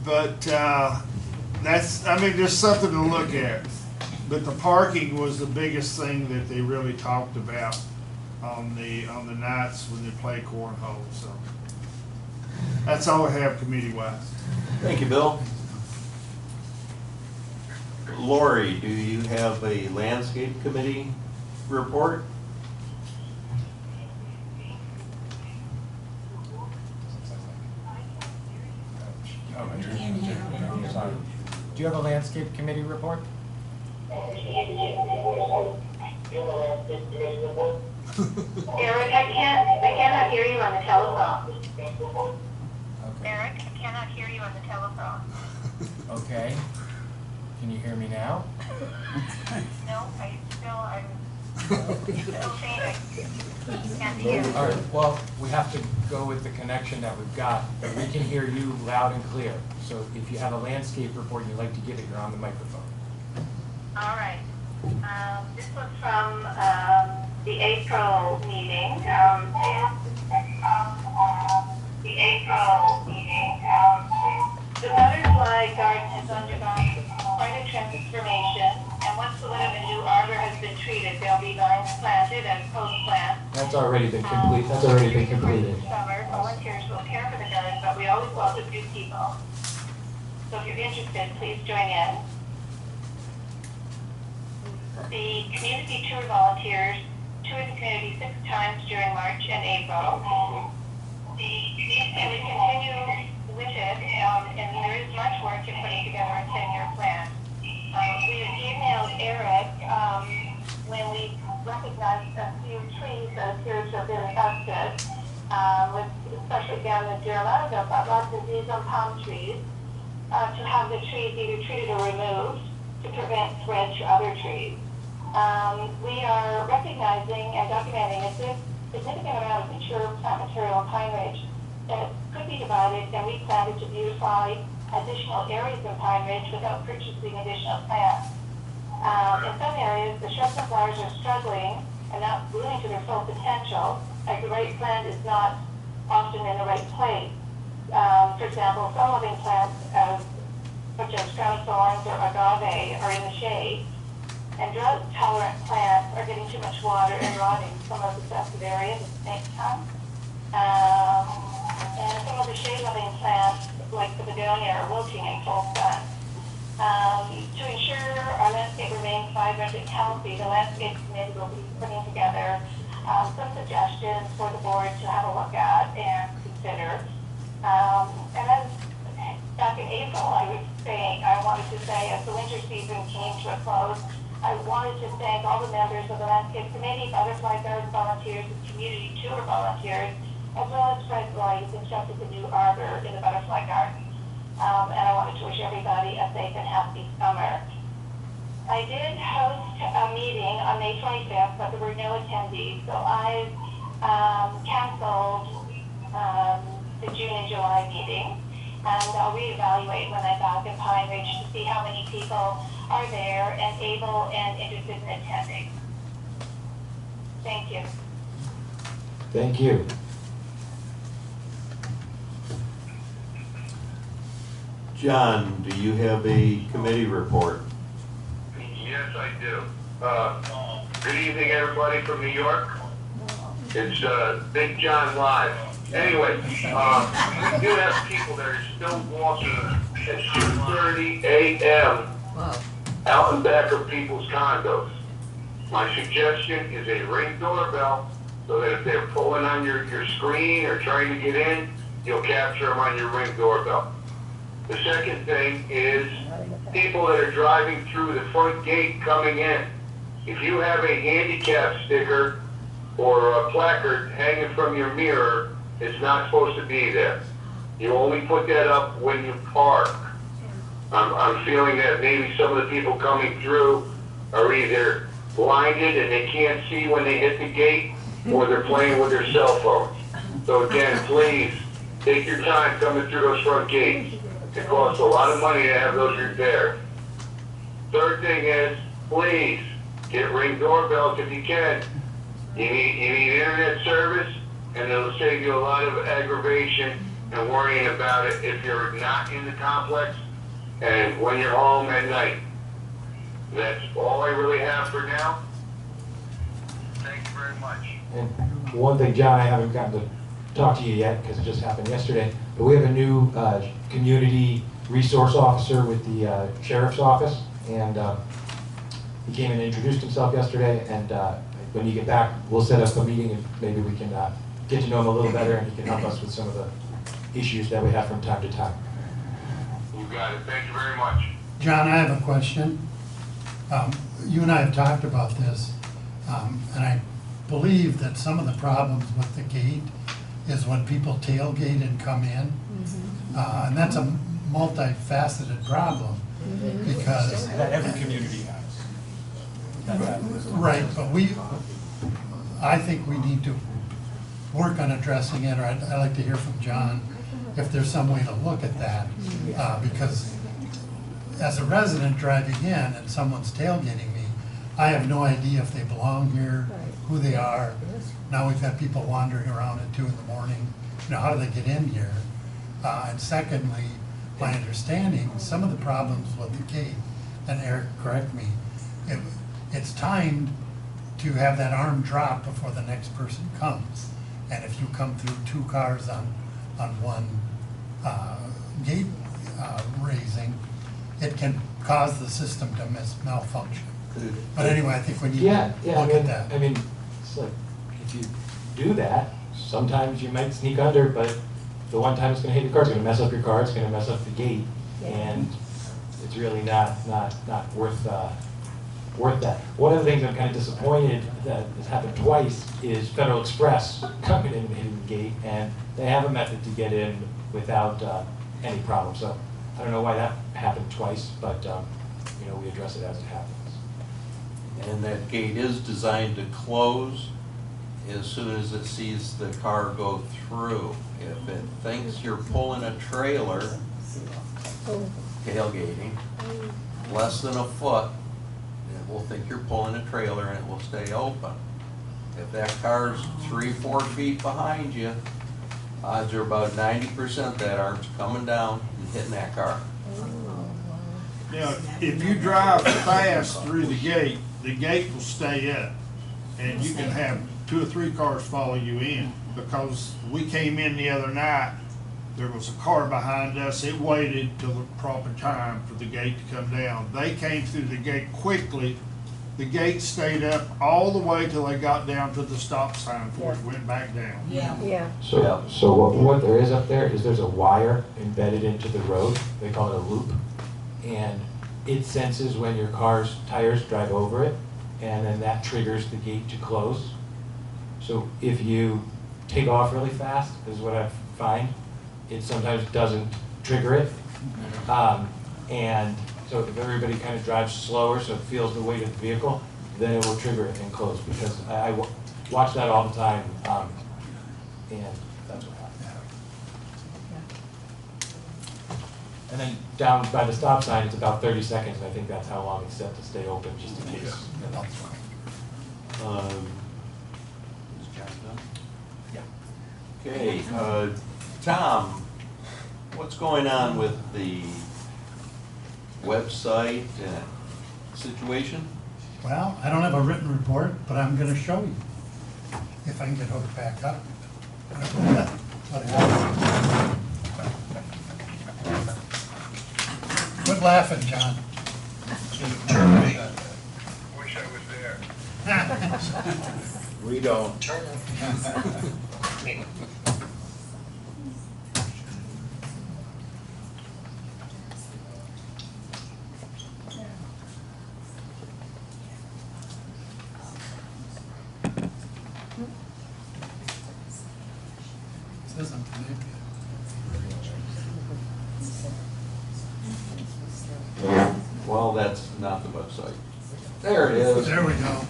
But there's something to look at. But the parking was the biggest thing that they really talked about on the nights when they play cornhole. So that's all I have committee-wise. Thank you, Bill. Lori, do you have a landscape committee report? Do you have a landscape committee report? Eric, I cannot hear you on the telephone. Okay. Eric, I cannot hear you on the telephone. Okay. Can you hear me now? No, I'm still faint. I can't hear. All right, well, we have to go with the connection that we've got, but we can hear you loud and clear. So if you have a landscape report and you'd like to give it, you're on the microphone. All right. This was from the April meeting. The butterfly garden has undergone quite a transformation, and once the new arbor has been treated, there'll be vines planted and post-plant. That's already been complete, that's already been completed. Summer, volunteers will care for the garden, but we always welcome new people. So So if you're interested, please join in. The community tour volunteers toured the community 6 times during March and April. And we continue with it, and there is much work in putting together a 10-year plan. We had emailed Eric when we recognized a few trees that appeared to have been infested, especially down the Deerlaga, but lots of these on palm trees, to have the trees either treated or removed to prevent spread to other trees. We are recognizing and documenting a significant amount of mature plant material in Pine Ridge that could be divided and replanted to beautify additional areas in Pine Ridge without purchasing additional plants. In some areas, the shrubs and flowers are struggling and not blooming to their full potential, as the right plant is not often in the right place. For example, some living plants, such as crown thorns or agave, are in the shade, and drought-tolerant plants are getting too much water and rotting some of the affected areas at the same time. And some of the shade-loving plants, like the begonia, are wilting in full sun. To ensure our landscape remains vibrant and healthy, the landscape committee will be putting together some suggestions for the board to have a look at and consider. And then back in April, I wanted to say, as the winter season came to a close, I wanted to thank all the members of the landscape committee, butterfly garden volunteers, and community tour volunteers, as well as Fred Roy, who constructed the new arbor in the butterfly garden. And I wanted to wish everybody a safe and happy summer. I did host a meeting on May 25th, but there were no attendees, so I've canceled the June and July meeting, and I'll reevaluate when I'm back in Pine Ridge to see how many people are there and able and interested in attending. Thank you. Thank you. John, do you have a committee report? Yes, I do. Good evening, everybody from New York. It's Big John Live. Anyway, we do have people that are still walking at 2:30 a.m. out and back of people's condos. My suggestion is a Ring doorbell so that if they're pulling on your screen or trying to get in, you'll capture them on your Ring doorbell. The second thing is people that are driving through the front gate coming in. If you have a handicap sticker or a placard hanging from your mirror, it's not supposed to be there. You only put that up when you park. I'm feeling that maybe some of the people coming through are either blinded and they can't see when they hit the gate, or they're playing with their cell phones. So again, please, take your time coming through those front gates. It costs a lot of money to have those repaired. Third thing is, please, get Ring doorbells if you can. You need internet service, and it'll save you a lot of aggravation and worrying about it if you're not in the complex and when you're home at night. That's all I really have for now. Thank you very much. And one thing, John, I haven't gotten to talk to you yet because it just happened yesterday, but we have a new community resource officer with the sheriff's office, and he came and introduced himself yesterday, and when you get back, we'll set up a meeting and maybe we can get to know him a little better, and he can help us with some of the issues that we have from time to time. You got it. Thank you very much. John, I have a question. You and I have talked about this, and I believe that some of the problems with the gate is when people tailgate and come in. And that's a multifaceted problem because That every community has. right, but I think we need to work on addressing it, or I'd like to hear from John if there's some way to look at that, because as a resident driving in and someone's tailgating me, I have no idea if they belong here, who they are. Now we've got people wandering around at 2 in the morning. You know, how do they get in here? And secondly, my understanding, some of the problems with the gate, and Eric, correct me, it's timed to have that arm drop before the next person comes. And if you come through 2 cars on one gate raising, it can cause the system to malfunction. But anyway, I think we need Yeah, to yeah, look at that. I mean, it's like, if you do that, sometimes you might sneak under, but the one time it's gonna hit your car, it's gonna mess up your car, it's gonna mess up the gate, and it's really not worth that. One of the things I'm kind of disappointed that has happened twice is Federal Express coming in and hitting the gate, and they have a method to get in without any problem. So I don't know why that happened twice, but you know, we address it as it happens. And that gate is designed to close as soon as it sees the car go through. If it thinks you're pulling a trailer, tailgating, less than a foot, it will think you're pulling a trailer and it will stay open. If that car's 3-4 feet behind you, odds are about 90% that arm's coming down and hitting that car. Now, if you drive fast through the gate will stay up, and you can have 2 or 3 cars follow you in, because we came in the other night, there was a car behind us, it waited till the proper time for the gate to come down. They came through the gate quickly, the gate stayed up all the way till they got down to the stop sign before it went back down. Yeah. So what there is up there is there's a wire embedded into the road, they call it a loop, and it senses when your car's tires drive over it, and then that triggers the gate to close. So if you take off really fast, is what I find, it sometimes doesn't trigger it. And so if everybody kind of drives slower so it feels the weight of the vehicle, then it will trigger it and close, because I watch that all the time, and that's what happens. And then down by the stop sign, it's about 30 seconds, and I think that's how long it's set to stay open, just in case. Is John done? Yeah. Okay, Tom, what's going on with the website situation? Well, I don't have a written report, but I'm gonna show you, if I can get hooked back up. What happened? Quit laughing, John. Wish I was there. We don't. This isn't connected. Well, that's not the website. There it is. There we go.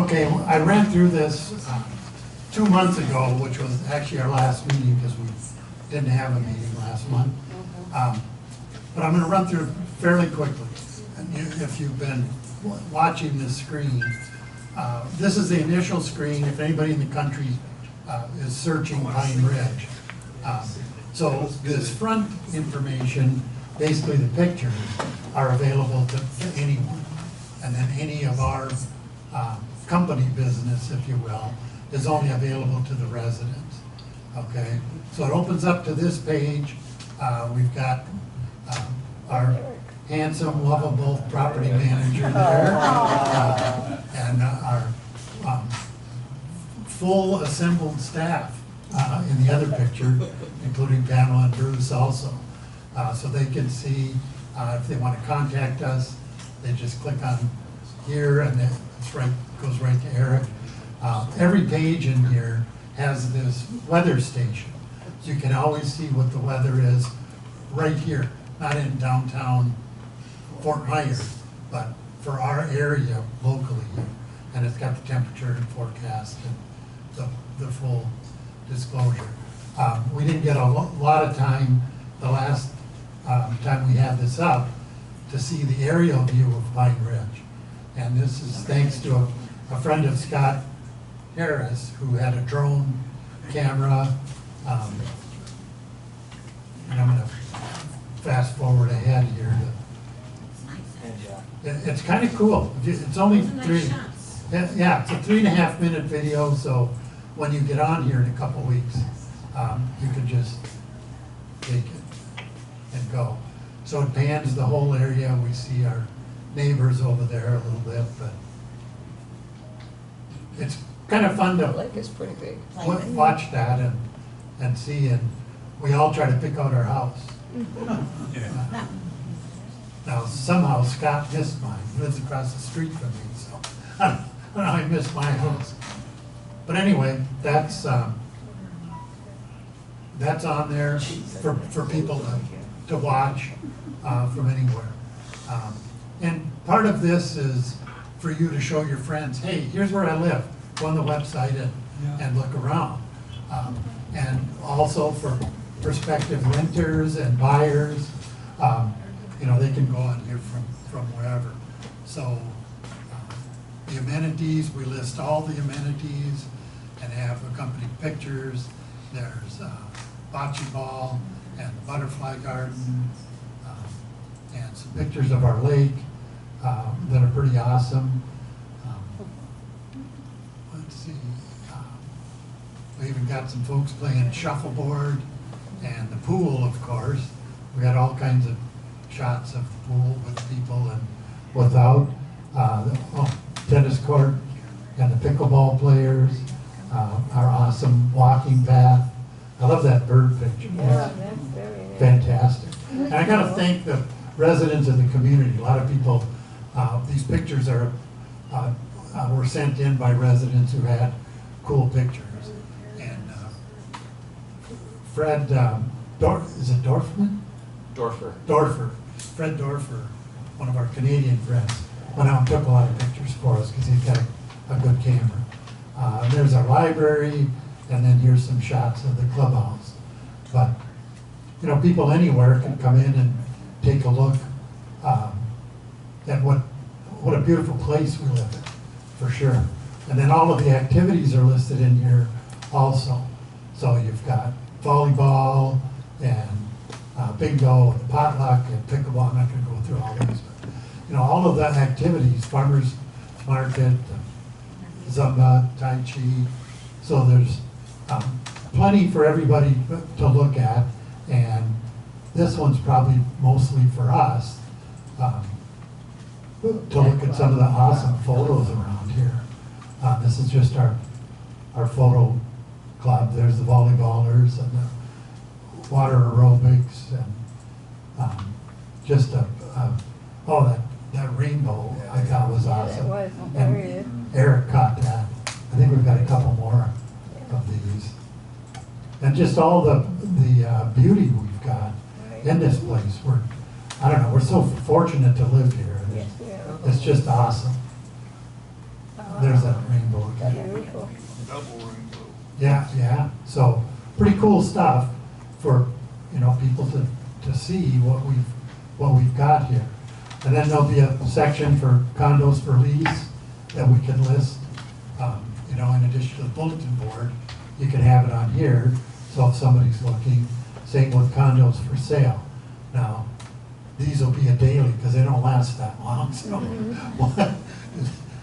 Okay, I ran through this 2 months ago, which was actually our last meeting because we didn't have a meeting last month. But I'm going to run through it fairly quickly. And if you've been watching this screen, this is the initial screen if anybody in the country is searching Pine Ridge. So this front information, basically the pictures, are available to anyone. And then any of our company business, if you will, is only available to the residents. Okay, so it opens up to this page. We've got our handsome, lovable property manager there, and our full assembled staff in the other picture, including Pamela and Bruce also. So they can see if they want to contact us, they just click on here and then it's right, goes right to Eric. Every page in here has this weather station. So you can always see what the weather is right here, not in downtown Fort Myers, but for our area locally. And it's got the temperature and forecast and the full disclosure. We didn't get a lot of time the last time we had this up to see the aerial view of Pine Ridge. And this is thanks to a friend of Scott Harris who had a drone camera. And I'm going to fast forward ahead here. It's kind of cool. It's only yeah, it's a 3.5 minute video. So when you get on here in a couple weeks, you could just take it and go. So it pans the whole area. We see our neighbors over there a little bit, but it's kind of fun The to lake is pretty big. watch that and see, and we all try to pick out our house. Now, somehow Scott missed mine. He lives across the street from me, so I don't know how he missed my house. But anyway, that's on there for people to watch from anywhere. And part of this is for you to show your friends, hey, here's where I live. Go on the website and look around. And also for prospective renters and buyers, you know, they can go on here from wherever. So the amenities, we list all the amenities and have accompanying pictures. There's bocce ball and the butterfly garden, and some pictures of our lake that are pretty awesome. Let's see, we even got some folks playing shuffleboard and the pool, of course. We got all kinds of shots of the pool with people and without. Tennis court and the pickleball players, our awesome walking path. I love that bird picture. Yeah, that's very nice. Fantastic. And I gotta thank the residents of the community. A lot of people, these pictures were sent in by residents who had cool pictures. And Fred, is it Dorfman? Dorfer. Fred Dorfer, one of our Canadian friends, went out and took a lot of pictures for us because he's got a good camera. There's our library, and then here's some shots of the clubhouse. But, you know, people anywhere can come in and take a look at what a beautiful place we live in, for sure. And then all of the activities are listed in here also. So you've got volleyball and bingo and potluck and pickleball. I'm not going to go through all these, but you know, all of the activities, farmers market, Zumba, Tai Chi. So there's plenty for everybody to look at, and this one's probably mostly for us to look at some of the awesome photos around here. This is just our photo club. There's the volleyballers and the water aerobics and just that rainbow I thought was awesome. It was, And very good. Eric caught that. I think we've got a couple more of these. And just all the beauty we've got in this place. We're so fortunate to live here. It's just awesome. There's that rainbow again. Beautiful. Double rainbow. Yeah. So pretty cool stuff for, you know, people to see what we've got here. And then there'll be a section for condos for lease that we can list. You know, in addition to the bulletin board, you can have it on here. So if somebody's looking, same with condos for sale. Now, these will be a daily because they don't last that long. So, and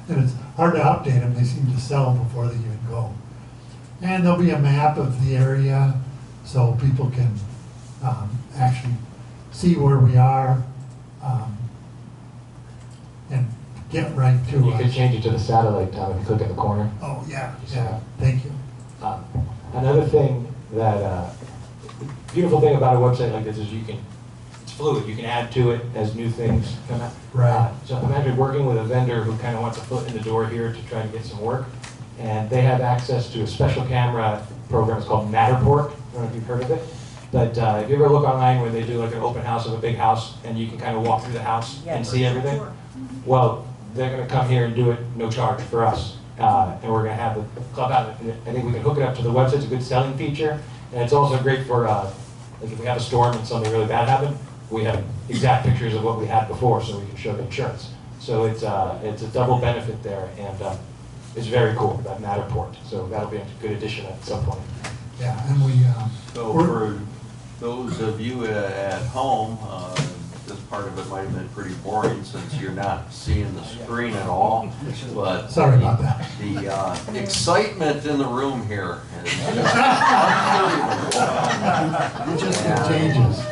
it's hard to update them. They seem to sell before they even go. And there'll be a map of the area so people can actually see where we are and get right to You us. could change it to the satellite, Tom, if you click in the corner. Oh, yeah, thank you. Another thing that, beautiful thing about a website like this is it's fluid. You can add to it as new things come out. Right. So imagine working with a vendor who kind of wants a foot in the door here to try to get some work. And they have access to a special camera program. It's called Matterport. I don't know if you've heard of it. But if you ever look online where they do like an open house of a big house and you can kind of walk through the house and see everything. Well, they're going to come here and do it no charge for us. And we're going to have the clubhouse. I think we can hook it up to the website. It's a good selling feature. And it's also great for, like if we have a storm and something really bad happened, we have exact pictures of what we had before so we can show the insurance. So it's a double benefit there. And it's very cool, that Matterport. So that'll be a good addition at some point. Yeah, and So for those of you at home, as part part of it might have been pretty boring since you're not seeing the screen at all, but Sorry about that. the excitement in the room here is It just unbelievable. changes.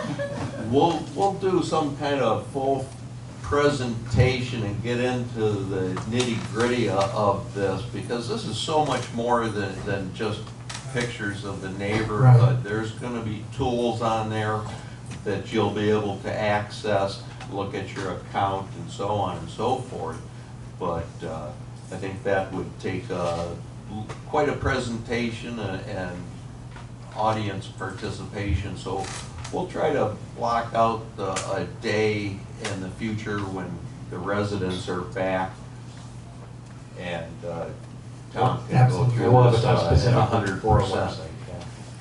We'll do some kind of full presentation and get into the nitty-gritty of this, because this is so much more than just pictures of the neighborhood. Right. There's gonna be tools on there that you'll be able to access, look at your account and so on and so forth. But I think that would take quite a presentation and audience participation. So we'll try to block out a day in the future when the residents are back, and Tom can go Absolutely. through We'll have this a specific at for our 100%. website,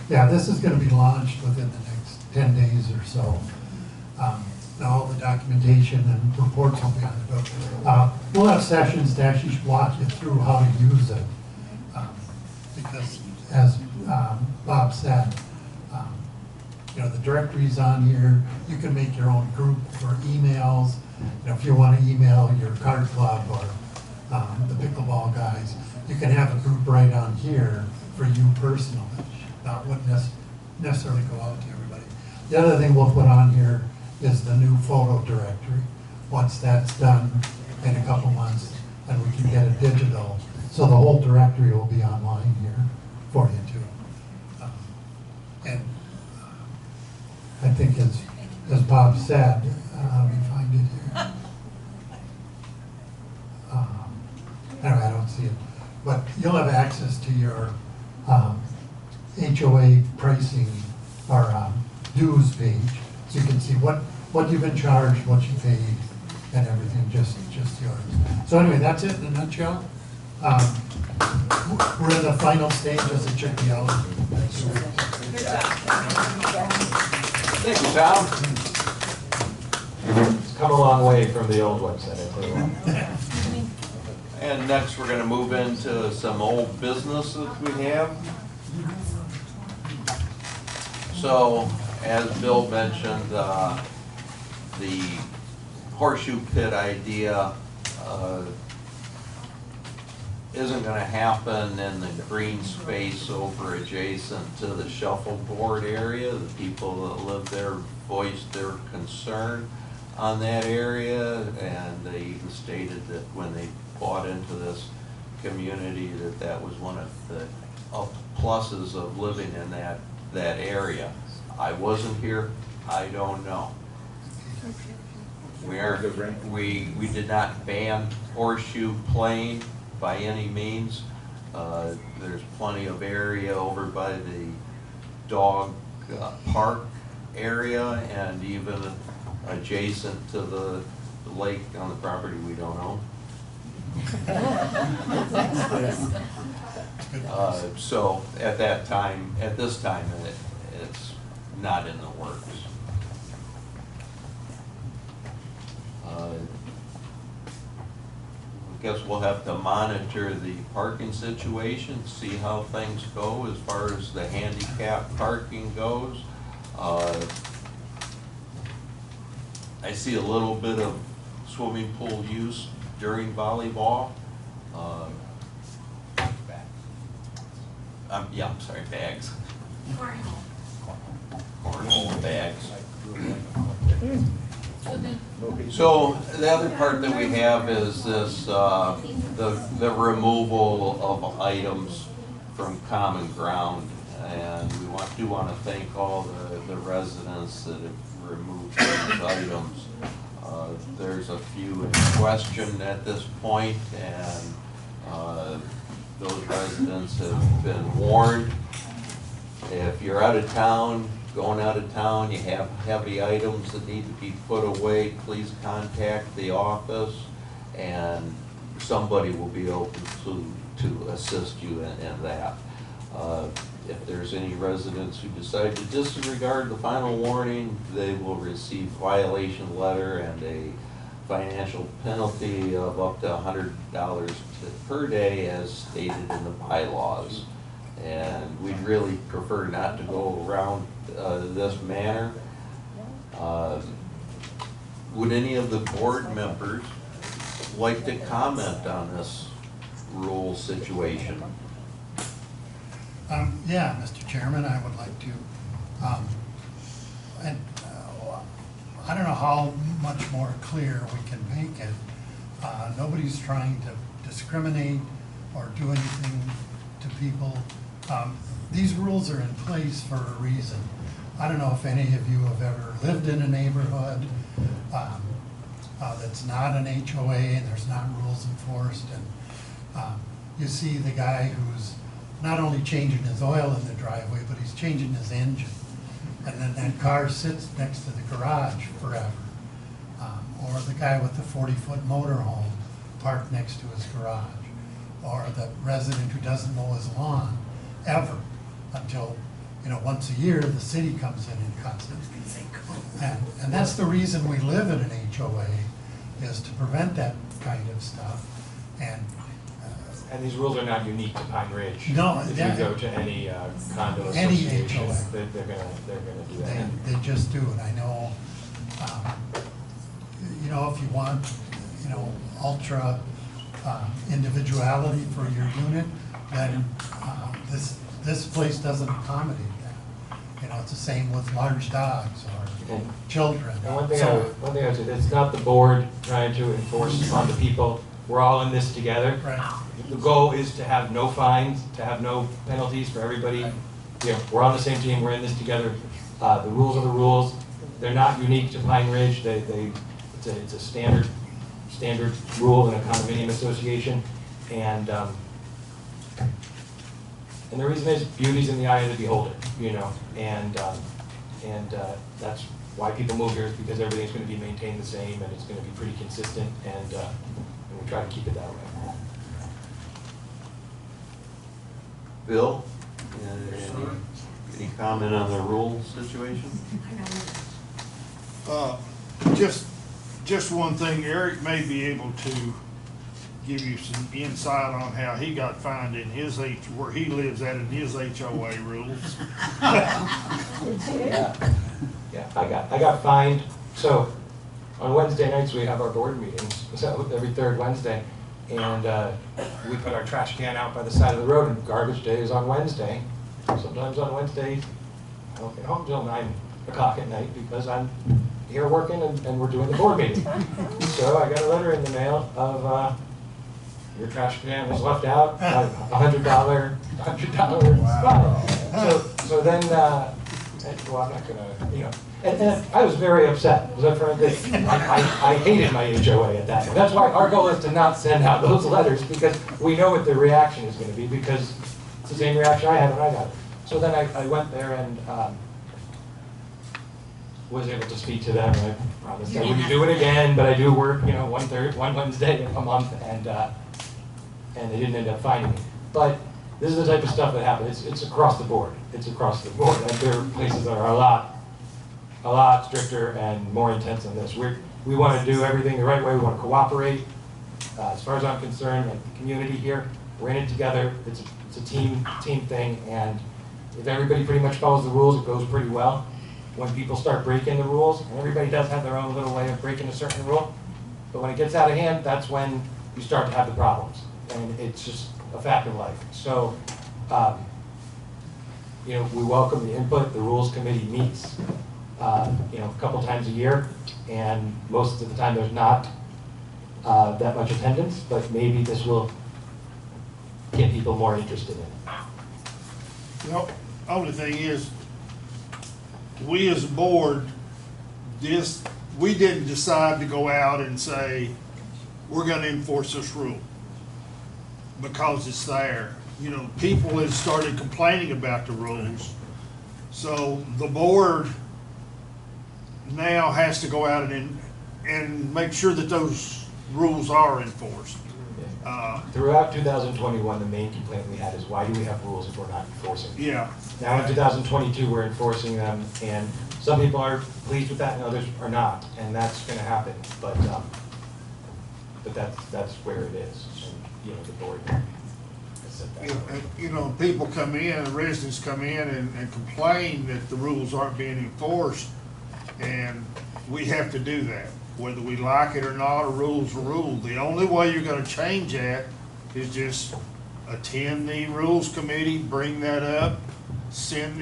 Yeah, this is gonna be launched within the next 10 days or so. All the documentation and reports will be on it, but we'll have sessions to actually walk you through how to use it. Because as Bob said, the directory's on here. You can make your own group for emails. If you want to email your card club or the pickleball guys, you can have a group right on here for you personally. That wouldn't necessarily go out to everybody. The other thing we'll put on here is the new photo directory. Once that's done in a couple months, and we can get it digital, so the whole directory will be online here for you too. And I think as Bob said, let me find it here. Anyway, I don't see it, but you'll have access to your HOA pricing or dues page, so you can see what you've been charged, what you paid, and everything, just yours. So anyway, that's it in a nutshell. We're in the final stages, it should be out next week. Thank you, Tom. It's come a long way from the old website, I tell you what. And next, we're gonna move into some old business that we have. So, as Bill mentioned, the horseshoe pit idea isn't gonna happen in the green space over adjacent to the shuffleboard area. The people that live there voiced their concern on that area, and they even stated that when they bought into this community that was one of the pluses of living in that area. I wasn't here, I don't know. We did not ban horseshoe playing by any means. There's plenty of area over by the dog park area, and even adjacent to the lake on the property we don't own. So at this time, it's not in the works. I guess we'll have to monitor the parking situation, see how things go as far as the handicap parking goes. I see a little bit of swimming pool use during volleyball. Yeah, I'm sorry, bags. Cornhole bags. So the other part that we have is this, the removal of items from common ground. And we do want to thank all the residents that have removed these items. There's a few in question at this point, and those residents have been warned. If you're out of town, going out of town, you have heavy items that need to be put away, please contact the office, and somebody will be able to assist you in that. If there's any residents who decide to disregard the final warning, they will receive violation letter and a financial penalty of up to $100 per day as stated in the bylaws. And we'd really prefer not to go around this manner. Would any of the board members like to comment on this rule situation? Yeah, Mr. Chairman, I would like to. And I don't know how much more clear we can make it. Nobody's trying to discriminate or do anything to people. These rules are in place for a reason. I don't know if any of you have ever lived in a neighborhood that's not an HOA and there's not rules enforced, and you see the guy who's not only changing his oil in the driveway, but he's changing his engine. And then that car sits next to the garage forever. Or the guy with the 40-foot motorhome parked next to his garage. Or the resident who doesn't mow his lawn ever until, once a year, the city comes in and cuts it. And that's the reason we live in an HOA, is to prevent that kind of stuff. And these rules are not unique to Pine Ridge. No, If you go to any condo any association, HOA. they're gonna do that. They just do it. I know, if you want, ultra individuality for your unit, then this place doesn't accommodate that. It's the same with large dogs or children. And one thing I would say, it's not the board trying to enforce on the people. We're all in this together. Right. The goal is to have no fines, to have no penalties for everybody. We're on the same team, we're in this together. The rules are the rules. They're not unique to Pine Ridge. It's a standard rule in a condominium association. And the reason is beauty's in the eye of the beholder, and that's why people move here, is because everything's going to be maintained the same and it's going to be pretty consistent, and we try to keep it that way. Bill, any comment on the rule situation? Just one thing, Eric may be able to give you some insight on how he got fined in his where he lives at in his HOA rules. Yeah, I got fined. So on Wednesday nights we have our board meetings, so every third Wednesday, and we put our trash can out by the side of the road, and garbage day is on Wednesday. Sometimes on Wednesdays I don't get home till 9 o'clock at night because I'm here working and we're doing the board meeting. So I got a letter in the mail of your trash can was left out, $100 fine. So then, well, I'm not gonna, and I was very upset, because I hated my HOA at that time. That's why our goal is to not send out those letters, because we know what the reaction is gonna be, because it's the same reaction I had when I got it. So then I went there and was able to speak to them, and I promised I wouldn't do it again, but I do work, one Wednesday a month, and they didn't end up finding me. But this is the type of stuff that happens. It's across the board. It's across the board. And there are places that are a lot stricter and more intense than this. We want to do everything the right way. We want to cooperate. As far as I'm concerned, like the community here, we're in it together. It's a team thing, and if everybody pretty much follows the rules, it goes pretty well. When people start breaking the rules, and everybody does have their own little way of breaking a certain rule, but when it gets out of hand, that's when you start to have the problems. And it's just a fact of life. So, we welcome the input. The Rules Committee meets, a couple times a year, and most of the time there's not that much attendance, but maybe this will get people more interested in it. The only thing is, we as a board, we didn't decide to go out and say, we're gonna enforce this rule because it's there. People had started complaining about the rules. So the board now has to go out and make sure that those rules are enforced. Throughout 2021, the main complaint we had is, why do we have rules if we're not enforcing them? Yeah. Now in 2022, we're enforcing them, and some people are pleased with that and others are not, and that's going to happen. But that's where it is. And, the board has said that. People come in, residents come in and complain that the rules aren't being enforced, and we have to do that. Whether we like it or not, a rule's a rule. The only way you're gonna change that is just attend the rules committee, bring that up, send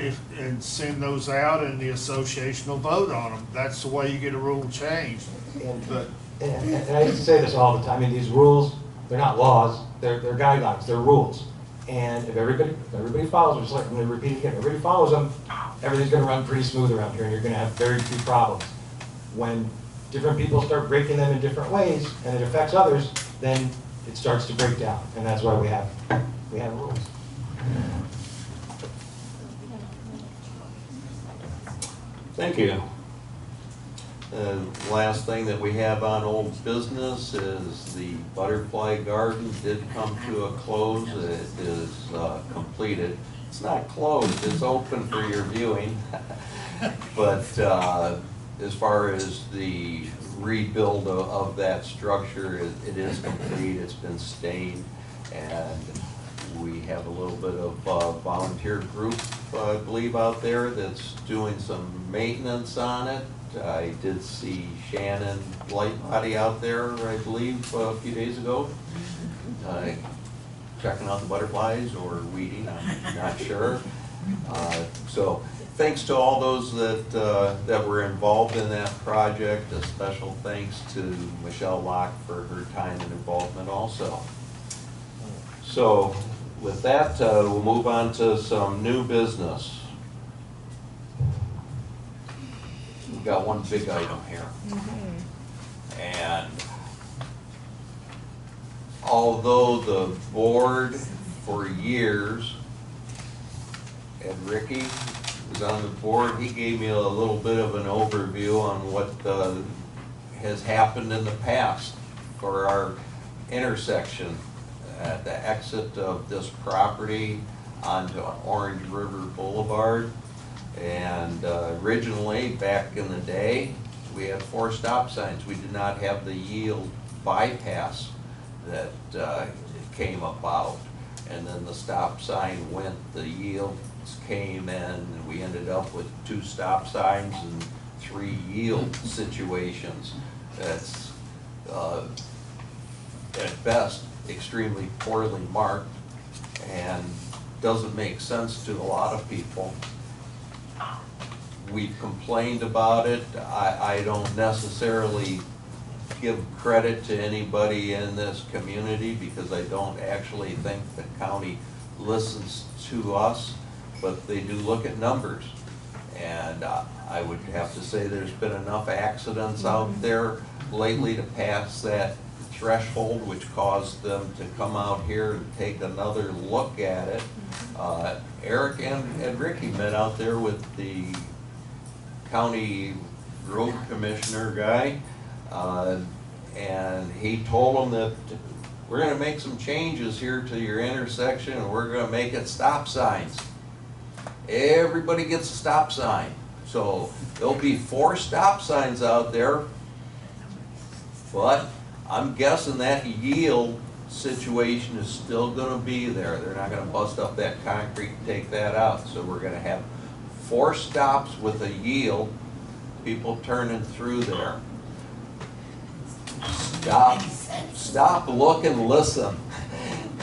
those out, and the association will vote on them. That's the way you get a rule changed. But And I used to say this all the time, I mean, these rules, they're not laws, they're guidelines, they're rules. And if everybody follows them, just like I'm gonna repeat it again, everybody follows them, everything's gonna run pretty smooth around here, and you're gonna have very few problems. When different people start breaking them in different ways, and it affects others, then it starts to break down, and that's why we have rules. Thank you. Last thing that we have on old business is the butterfly garden did come to a close. It is completed. It's not closed, it's open for your viewing. But as far as the rebuild of that structure, it is complete. It's been stained, and we have a little bit of volunteer group, I believe, out there that's doing some maintenance on it. I did see Shannon Lightbody out there, I believe, a few days ago, checking out the butterflies or weeding, I'm not sure. So thanks to all those that were involved in that project. A special thanks to Michelle Locke for her time and involvement also. So with that, we'll move on to some new business. We've got one big item here. And although the board for years, Ed Rickey was on the board, he gave me a little bit of an overview on what has happened in the past for our intersection at the exit of this property onto Orange River Boulevard. And originally, back in the day, we had 4 stop signs. We did not have the yield bypass that came about. And then the stop sign went, the yields came in, and we ended up with 2 stop signs and 3 yield situations. That's, at best, extremely poorly marked and doesn't make sense to a lot of people. We've complained about it. I don't necessarily give credit to anybody in this community because I don't actually think the county listens to us, but they do look at numbers. And I would have to say there's been enough accidents out there lately to pass that threshold, which caused them to come out here and take another look at it. Eric and Ricky met out there with the county road commissioner guy, and he told them that we're going to make some changes here to your intersection, and we're going to make it stop signs. Everybody gets a stop sign. So there'll be 4 stop signs out there, but I'm guessing that yield situation is still going to be there. They're not going to bust up that concrete and take that out. So we're going to have 4 stops with a yield, people turning through there. Stop, look, and listen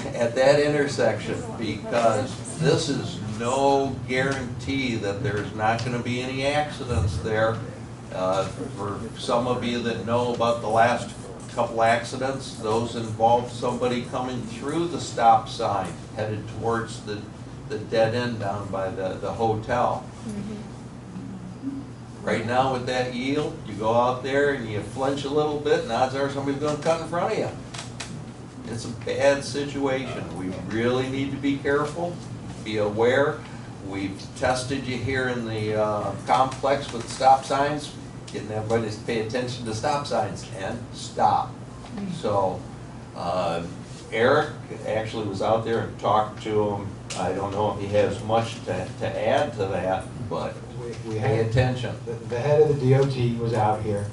at that intersection, because this is no guarantee that there's not going to be any accidents there. For some of you that know about the last couple accidents, those involved somebody coming through the stop sign headed towards the dead end down by the hotel. Right now with that yield, you go out there and you flinch a little bit, and odds are somebody's going to cut in front of you. It's a bad situation. We really need to be careful, be aware. We've tested you here in the complex with stop signs, getting everybody to pay attention to stop signs and stop. So Eric actually was out there and talked to him. I don't know if he has much to add to that, but we pay attention. The head of the DOT was out here,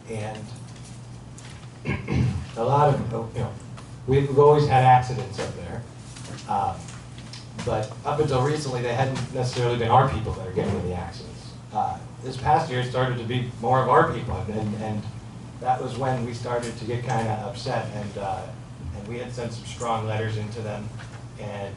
and a lot of, we've always had accidents up there, but up until recently, they hadn't necessarily been our people that are getting in the accidents. this past year, it started to be more of our people, and that was when we started to get kind of upset, and we had sent some strong letters into them, and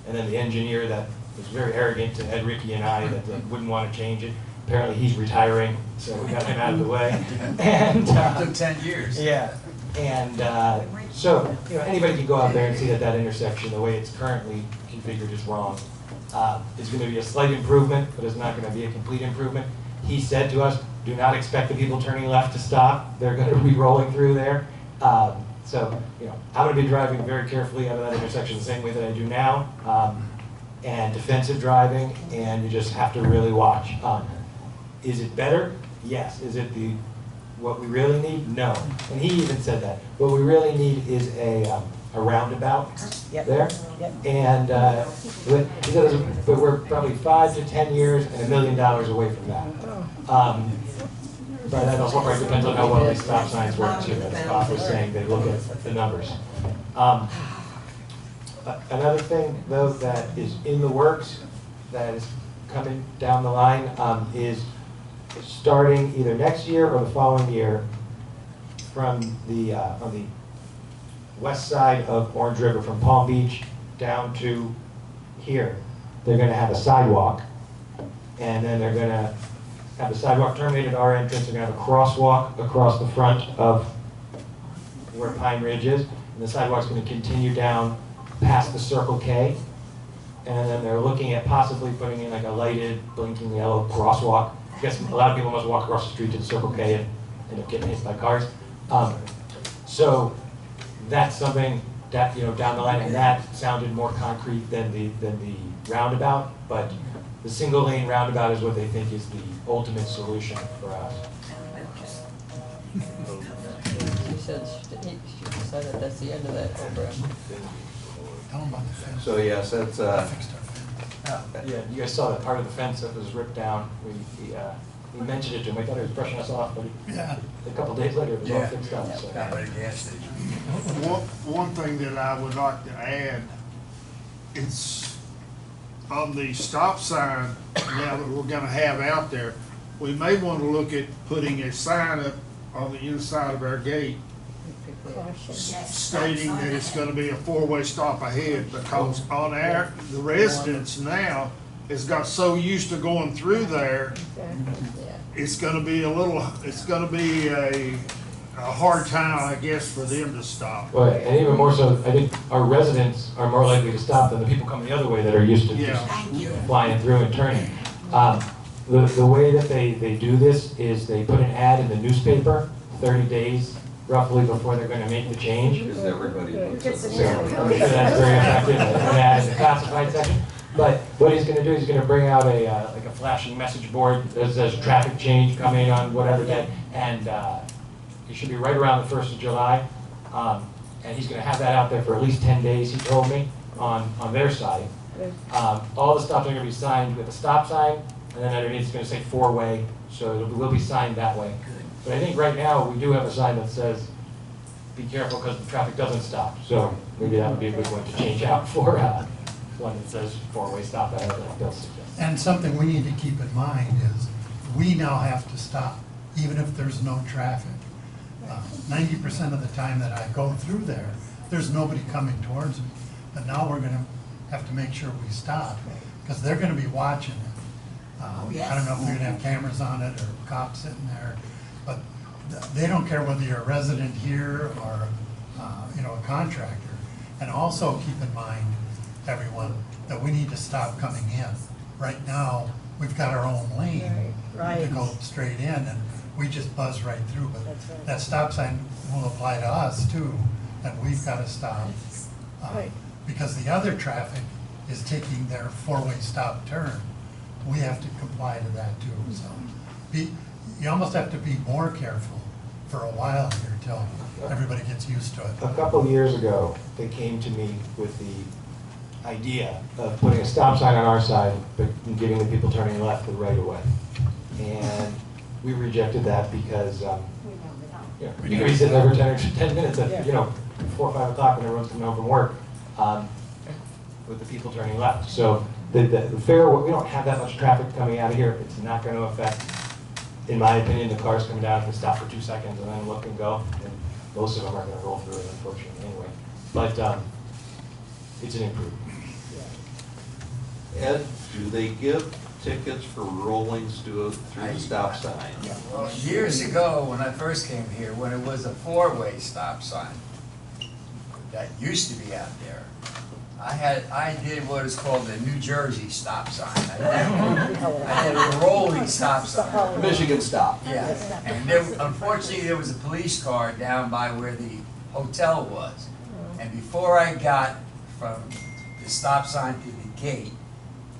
then the engineer that was very arrogant to Ed, Ricky, and I that wouldn't want to change it. Apparently, he's retiring, so we got him out of the way. And Took 10 years. yeah, and so anybody can go out there and see that intersection, the way it's currently configured, is wrong. It's going to be a slight improvement, but it's not going to be a complete improvement. He said to us, do not expect the people turning left to stop. They're going to be rolling through there. So, I'm going to be driving very carefully out of that intersection the same way that I do now, and defensive driving, and you just have to really watch. Is it better? Yes. Is it what we really need? No. And he even said that. What we really need is a roundabout there. And he said, but we're probably 5 to 10 years and $1 million away from that. But that also probably depends on how well these stop signs work too. As Bob was saying, they look at the numbers. Another thing, though, that is in the works, that is coming down the line, is starting either next year or the following year from on the west side of Orange River, from Palm Beach down to here. They're going to have a sidewalk, and then they're going to have the sidewalk terminated at our entrance. They're going to have a crosswalk across the front of where Pine Ridge is, and the sidewalk's going to continue down past the Circle K, and then they're looking at possibly putting in like a lighted, blinking yellow crosswalk. I guess a lot of people must walk across the street to the Circle K and end up getting hit by cars. So that's something that, down the line, and that sounded more concrete than the roundabout, but the single lane roundabout is what they think is the ultimate solution for us. She said she decided that's the end of that program. So yes, that's, Yeah, you guys saw that part of the fence that was ripped down. We mentioned it to him. I thought he was brushing us off, but a couple days later, it was all fixed up. So. Down by the gas station. One thing that I would like to add, it's on the stop sign now that we're gonna have out there, we may want to look at putting a sign up on the inside of our gate stating that it's gonna be a four-way stop ahead, because the residents now has got so used to going through there, it's gonna be a hard time, I guess, for them to stop. Well, and even more so, I think our residents are more likely to stop than the people coming the other way that are used to just flying through and turning. The way that they do this is they put an ad in the newspaper 30 days roughly before they're going to make the change. because everybody looks at the So, same. I'm sure that's very effective, an ad in the classified section. But what he's going to do is he's going to bring out like a flashing message board that says traffic change coming on whatever day, and it should be right around the 1st of July. And he's going to have that out there for at least 10 days, he told me, on their side. All the stops are going to be signed with a stop sign, and then underneath it's going to say four-way, so it will be signed that way. But I think right now we do have a sign that says, be careful because the traffic doesn't stop. So maybe that would be a good one to change out for one that says four-way stop ahead, like Bill suggests. And something we need to keep in mind is we now have to stop, even if there's no traffic. 90% of the time that I go through there, there's nobody coming towards me. But now we're going to have to make sure we stop because they're going to be watching it. I don't know if they're going to have cameras on it or cops sitting there, but they don't care whether you're a resident here or a contractor. And also keep in mind, everyone, that we need to stop coming in. Right now, we've got our own lane to go straight in, and we just buzz right through. But that stop sign will apply to us too, and we've got to stop because the other traffic is taking their four-way stop turn. We have to comply to that too. So you almost have to be more careful for a while here till everybody gets used to it. A couple of years ago, they came to me with the idea of putting a stop sign on our side, but giving the people turning left the right of way. And we rejected that because you could be sitting there for 10 minutes at 4 or 5 o'clock when everyone's coming home from work with the people turning left. So the fair, we don't have that much traffic coming out of here. It's not going to affect in my opinion, the cars coming down can stop for 2 seconds and then look and go. And most of them are going to roll through it, unfortunately, anyway. But it's an improvement. Ed, do they give tickets for rolling through the stop sign? Well, years ago, when I first came here, when it was a four-way stop sign, that used to be out there, I did what is called the New Jersey stop sign. I did a rolling stop sign. Michigan stop. Yeah, and there, unfortunately, there was a police car down by where the hotel was. And before I got from the stop sign to the gate,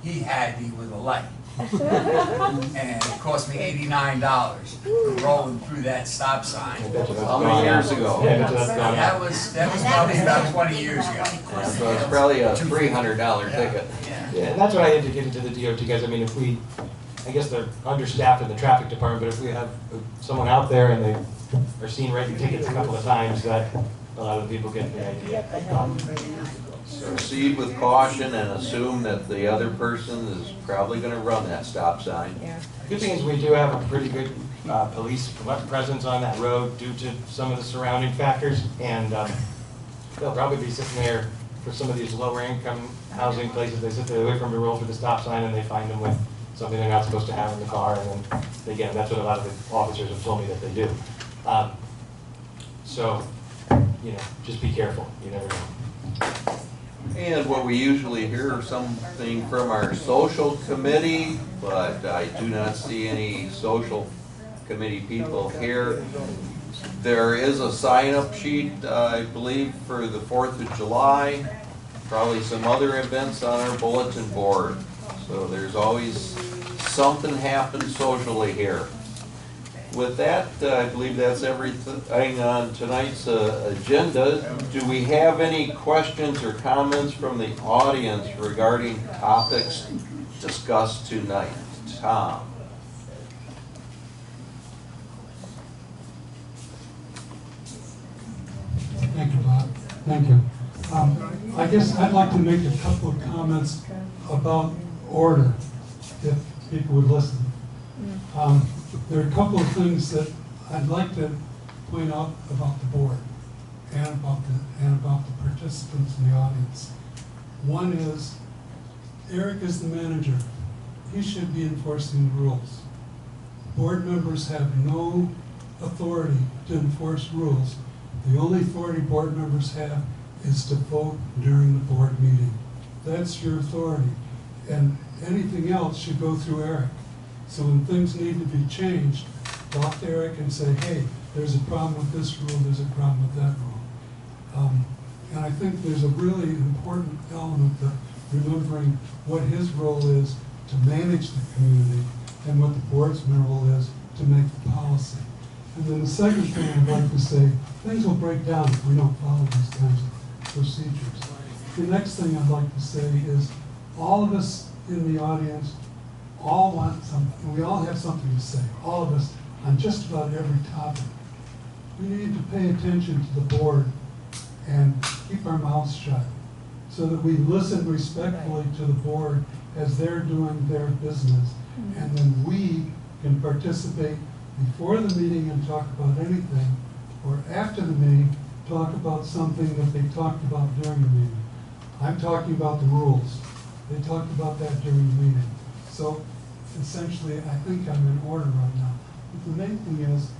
he had me with a light. And it cost me $89 rolling through that stop sign. How many years ago? That was probably about 20 years ago. Yeah, so it's probably a $300 ticket. Yeah, and that's what I indicated to the DOT guys. I mean, if we, I guess they're understaffed in the traffic department, but if we have someone out there and they are seen writing tickets a couple of times, that a lot of the people get the idea. Proceed with caution and assume that the other person is probably going to run that stop sign. The good thing is we do have a pretty good police presence on that road due to some of the surrounding factors, and they'll probably be sitting there for some of these lower income housing places. They sit there, wait for them to roll through the stop sign, and they find them with something they're not supposed to have in the car, and then they get them. That's what a lot of the officers have told me that they do. So, you know, just be careful. You never know. And what we usually hear is something from our social committee, but I do not see any social committee people here. There is a sign-up sheet, I believe, for the 4th of July, probably some other events on our bulletin board. So there's always something happens socially here. With that, I believe that's everything on tonight's agenda. Do we have any questions or comments from the audience regarding topics discussed tonight? Tom? Thank you, Bob. Thank you. I guess I'd like to make a couple of comments about order, if people would listen. There are a couple of things that I'd like to point out about the board and about the participants in the audience. One is, Eric is the manager. He should be enforcing the rules. Board members have no authority to enforce rules. The only authority board members have is to vote during the board meeting. That's your authority. And anything else should go through Eric. So when things need to be changed, talk to Eric and say, hey, there's a problem with this rule, there's a problem with that rule. And I think there's a really important element of remembering what his role is to manage the community and what the board's role is to make the policy. And then the second thing I'd like to say, things will break down if we don't follow these kinds of procedures. The next thing I'd like to say is all of us in the audience all want something, we all have something to say, all of us, on just about every topic. We need to pay attention to the board and keep our mouths shut so that we listen respectfully to the board as they're doing their business. And then we can participate before the meeting and talk about anything, or after the meeting, talk about something that they talked about during the meeting. I'm talking about the rules. They talked about that during the meeting. So essentially, I think I'm in order right now. But the main thing is,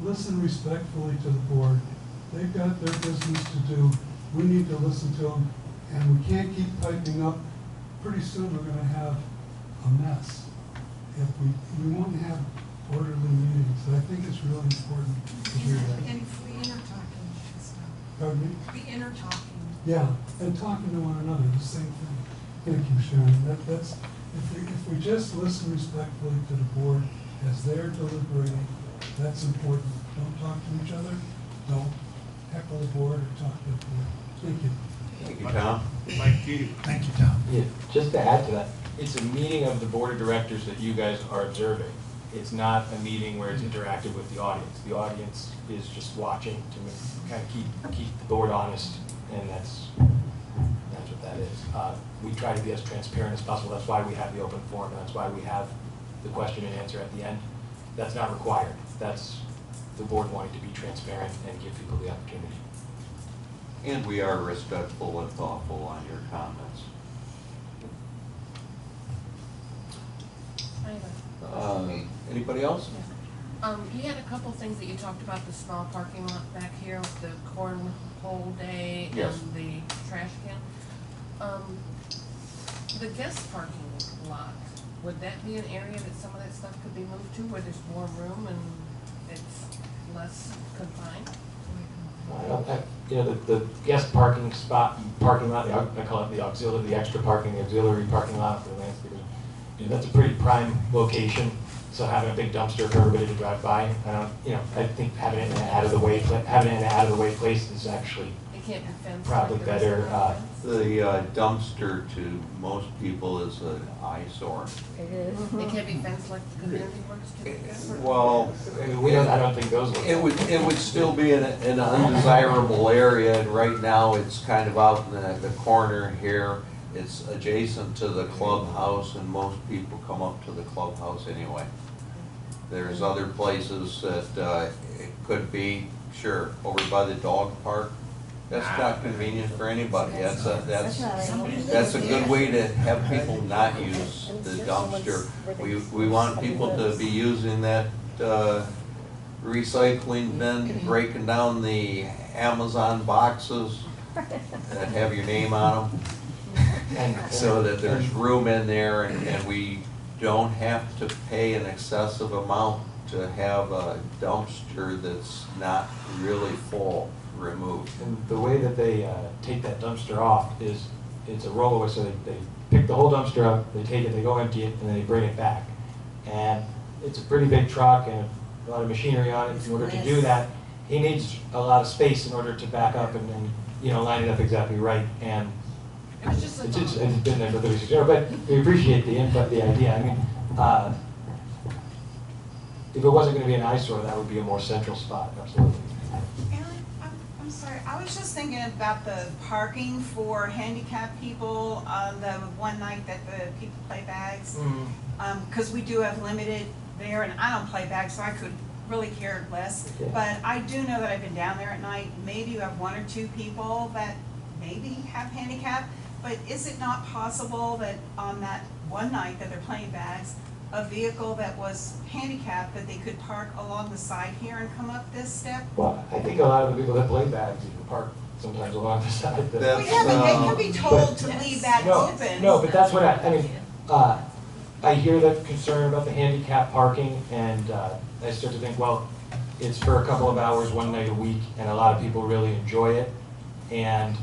listen respectfully to the board. They've got their business to do. We need to listen to them, and we can't keep piping up. Pretty soon, we're going to have a mess. If we won't have orderly meetings. So I think it's really important to hear that. And if we inter-talking and stuff. Pardon me? Be inter-talking. Yeah, and talking to one another, the same thing. Thank you, Sharon. That's if we just listen respectfully to the board as they're deliberating, that's important. Don't talk to each other. Don't heckle the board or talk to the board. Thank you. Thank you, Tom. Thank you. Thank you, Tom. Yeah, just to add to that, it's a meeting of the board of directors that you guys are observing. It's not a meeting where it's interactive with the audience. The audience is just watching to kind of keep the board honest, and that's what that is. We try to be as transparent as possible. That's why we have the open forum, and that's why we have the question and answer at the end. that's not required. That's the board wanting to be transparent and give people the opportunity. And we are respectful and thoughtful on your comments. Anybody else? You had a couple things that you talked about, the small parking lot back here with the cornhole day Yes. and the trash can. The guest parking lot, would that be an area that some of that stuff could be moved to where there's more room and it's less confined? You know, the guest parking lot, I call it the auxiliary, the extra parking, the auxiliary parking lot for the landscapers. You know, that's a pretty prime location, so having a big dumpster for everybody to drive by, I think having it in an out of the way place is actually It can't be fenced. probably like the rest better. of The dumpster to most people is an eyesore. It is. It can't be fenced like the community works to. Well, I don't think those look. it would still be in an undesirable area, and right now it's kind of out in the corner here. It's adjacent to the clubhouse, and most people come up to the clubhouse anyway. There's other places that it could be, sure, over by the dog park. That's not convenient for anybody. That's a good way to have people not use the dumpster. We want people to be using that recycling bin, breaking down the Amazon boxes that have your name on them, so that there's room in there, and we don't have to pay an excessive amount to have a dumpster that's not really full removed. And the way that they take that dumpster off is it's a rollaway, so they pick the whole dumpster up, they take it, they go empty it, and then they bring it back. And it's a pretty big truck and a lot of machinery on it. In order to do that, he needs a lot of space in order to back up and line it up exactly right. And it's been there for 36 years, but we appreciate the input, the idea. I mean, if it wasn't going to be an eyesore, that would be a more central spot, absolutely. I'm sorry, I was just thinking about the parking for handicapped people on the one night that the people play bags. Because we do have limited there, and I don't play bags, so I could really care less. Okay. But I do know that I've been down there at night. Maybe you have one or two people that maybe have handicap, but is it not possible that on that one night that they're playing bags, a vehicle that was handicapped, that they could park along the side here and come up this step? Well, I think a lot of the people that play bags even park sometimes along the side. Well, yeah, but they could be told to leave that open. No, but that's what I mean, I hear that concern about the handicap parking, and I start to think, well, it's for a couple of hours, one night a week, and a lot of people really enjoy it. And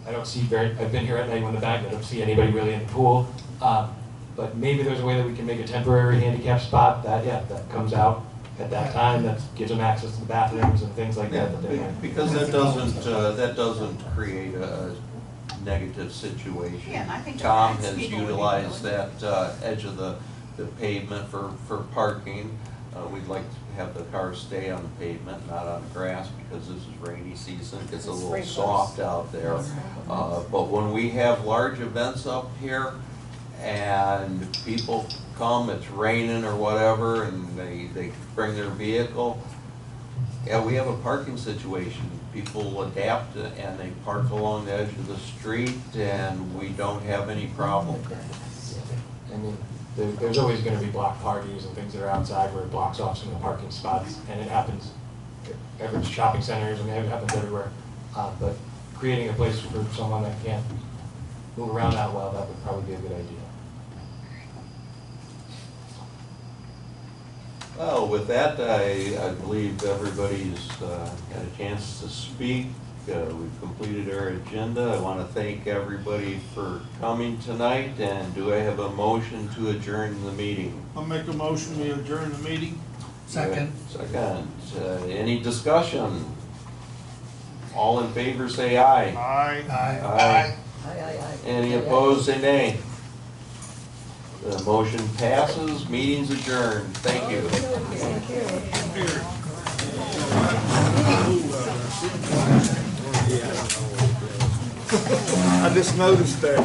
I don't see I've been here at night when the bag, I don't see anybody really in the pool. But maybe there's a way that we can make a temporary handicap spot that comes out at that time, that gives them access to the bathrooms and things like that. Because that doesn't create a negative situation. Yeah, and I think Tom that's has people would utilized that edge of the pavement for parking. We'd like to have the cars stay on the pavement, not on the grass, because this is rainy season. It gets a little soft out there. But when we have large events up here, and people come, it's raining or whatever, and they bring their vehicle, yeah, we have a parking situation. People adapt and they park along the edge of the street, and we don't have any problem. I mean, there's always going to be block parties and things that are outside where it blocks off some of the parking spots, and it happens at shopping centers, and it happens everywhere. But creating a place for someone that can't move around that well, that would probably be a good idea. Well, with that, I believe everybody's had a chance to speak. We've completed our agenda. I want to thank everybody for coming tonight, and do I have a motion to adjourn the meeting? I'll make a motion, we adjourn the meeting. Second. Second. Any discussion? All in favor say aye. Aye. Aye. Aye. Any opposed say nay. The motion passes, meeting's adjourned. Thank you. Thank you. I just noticed that.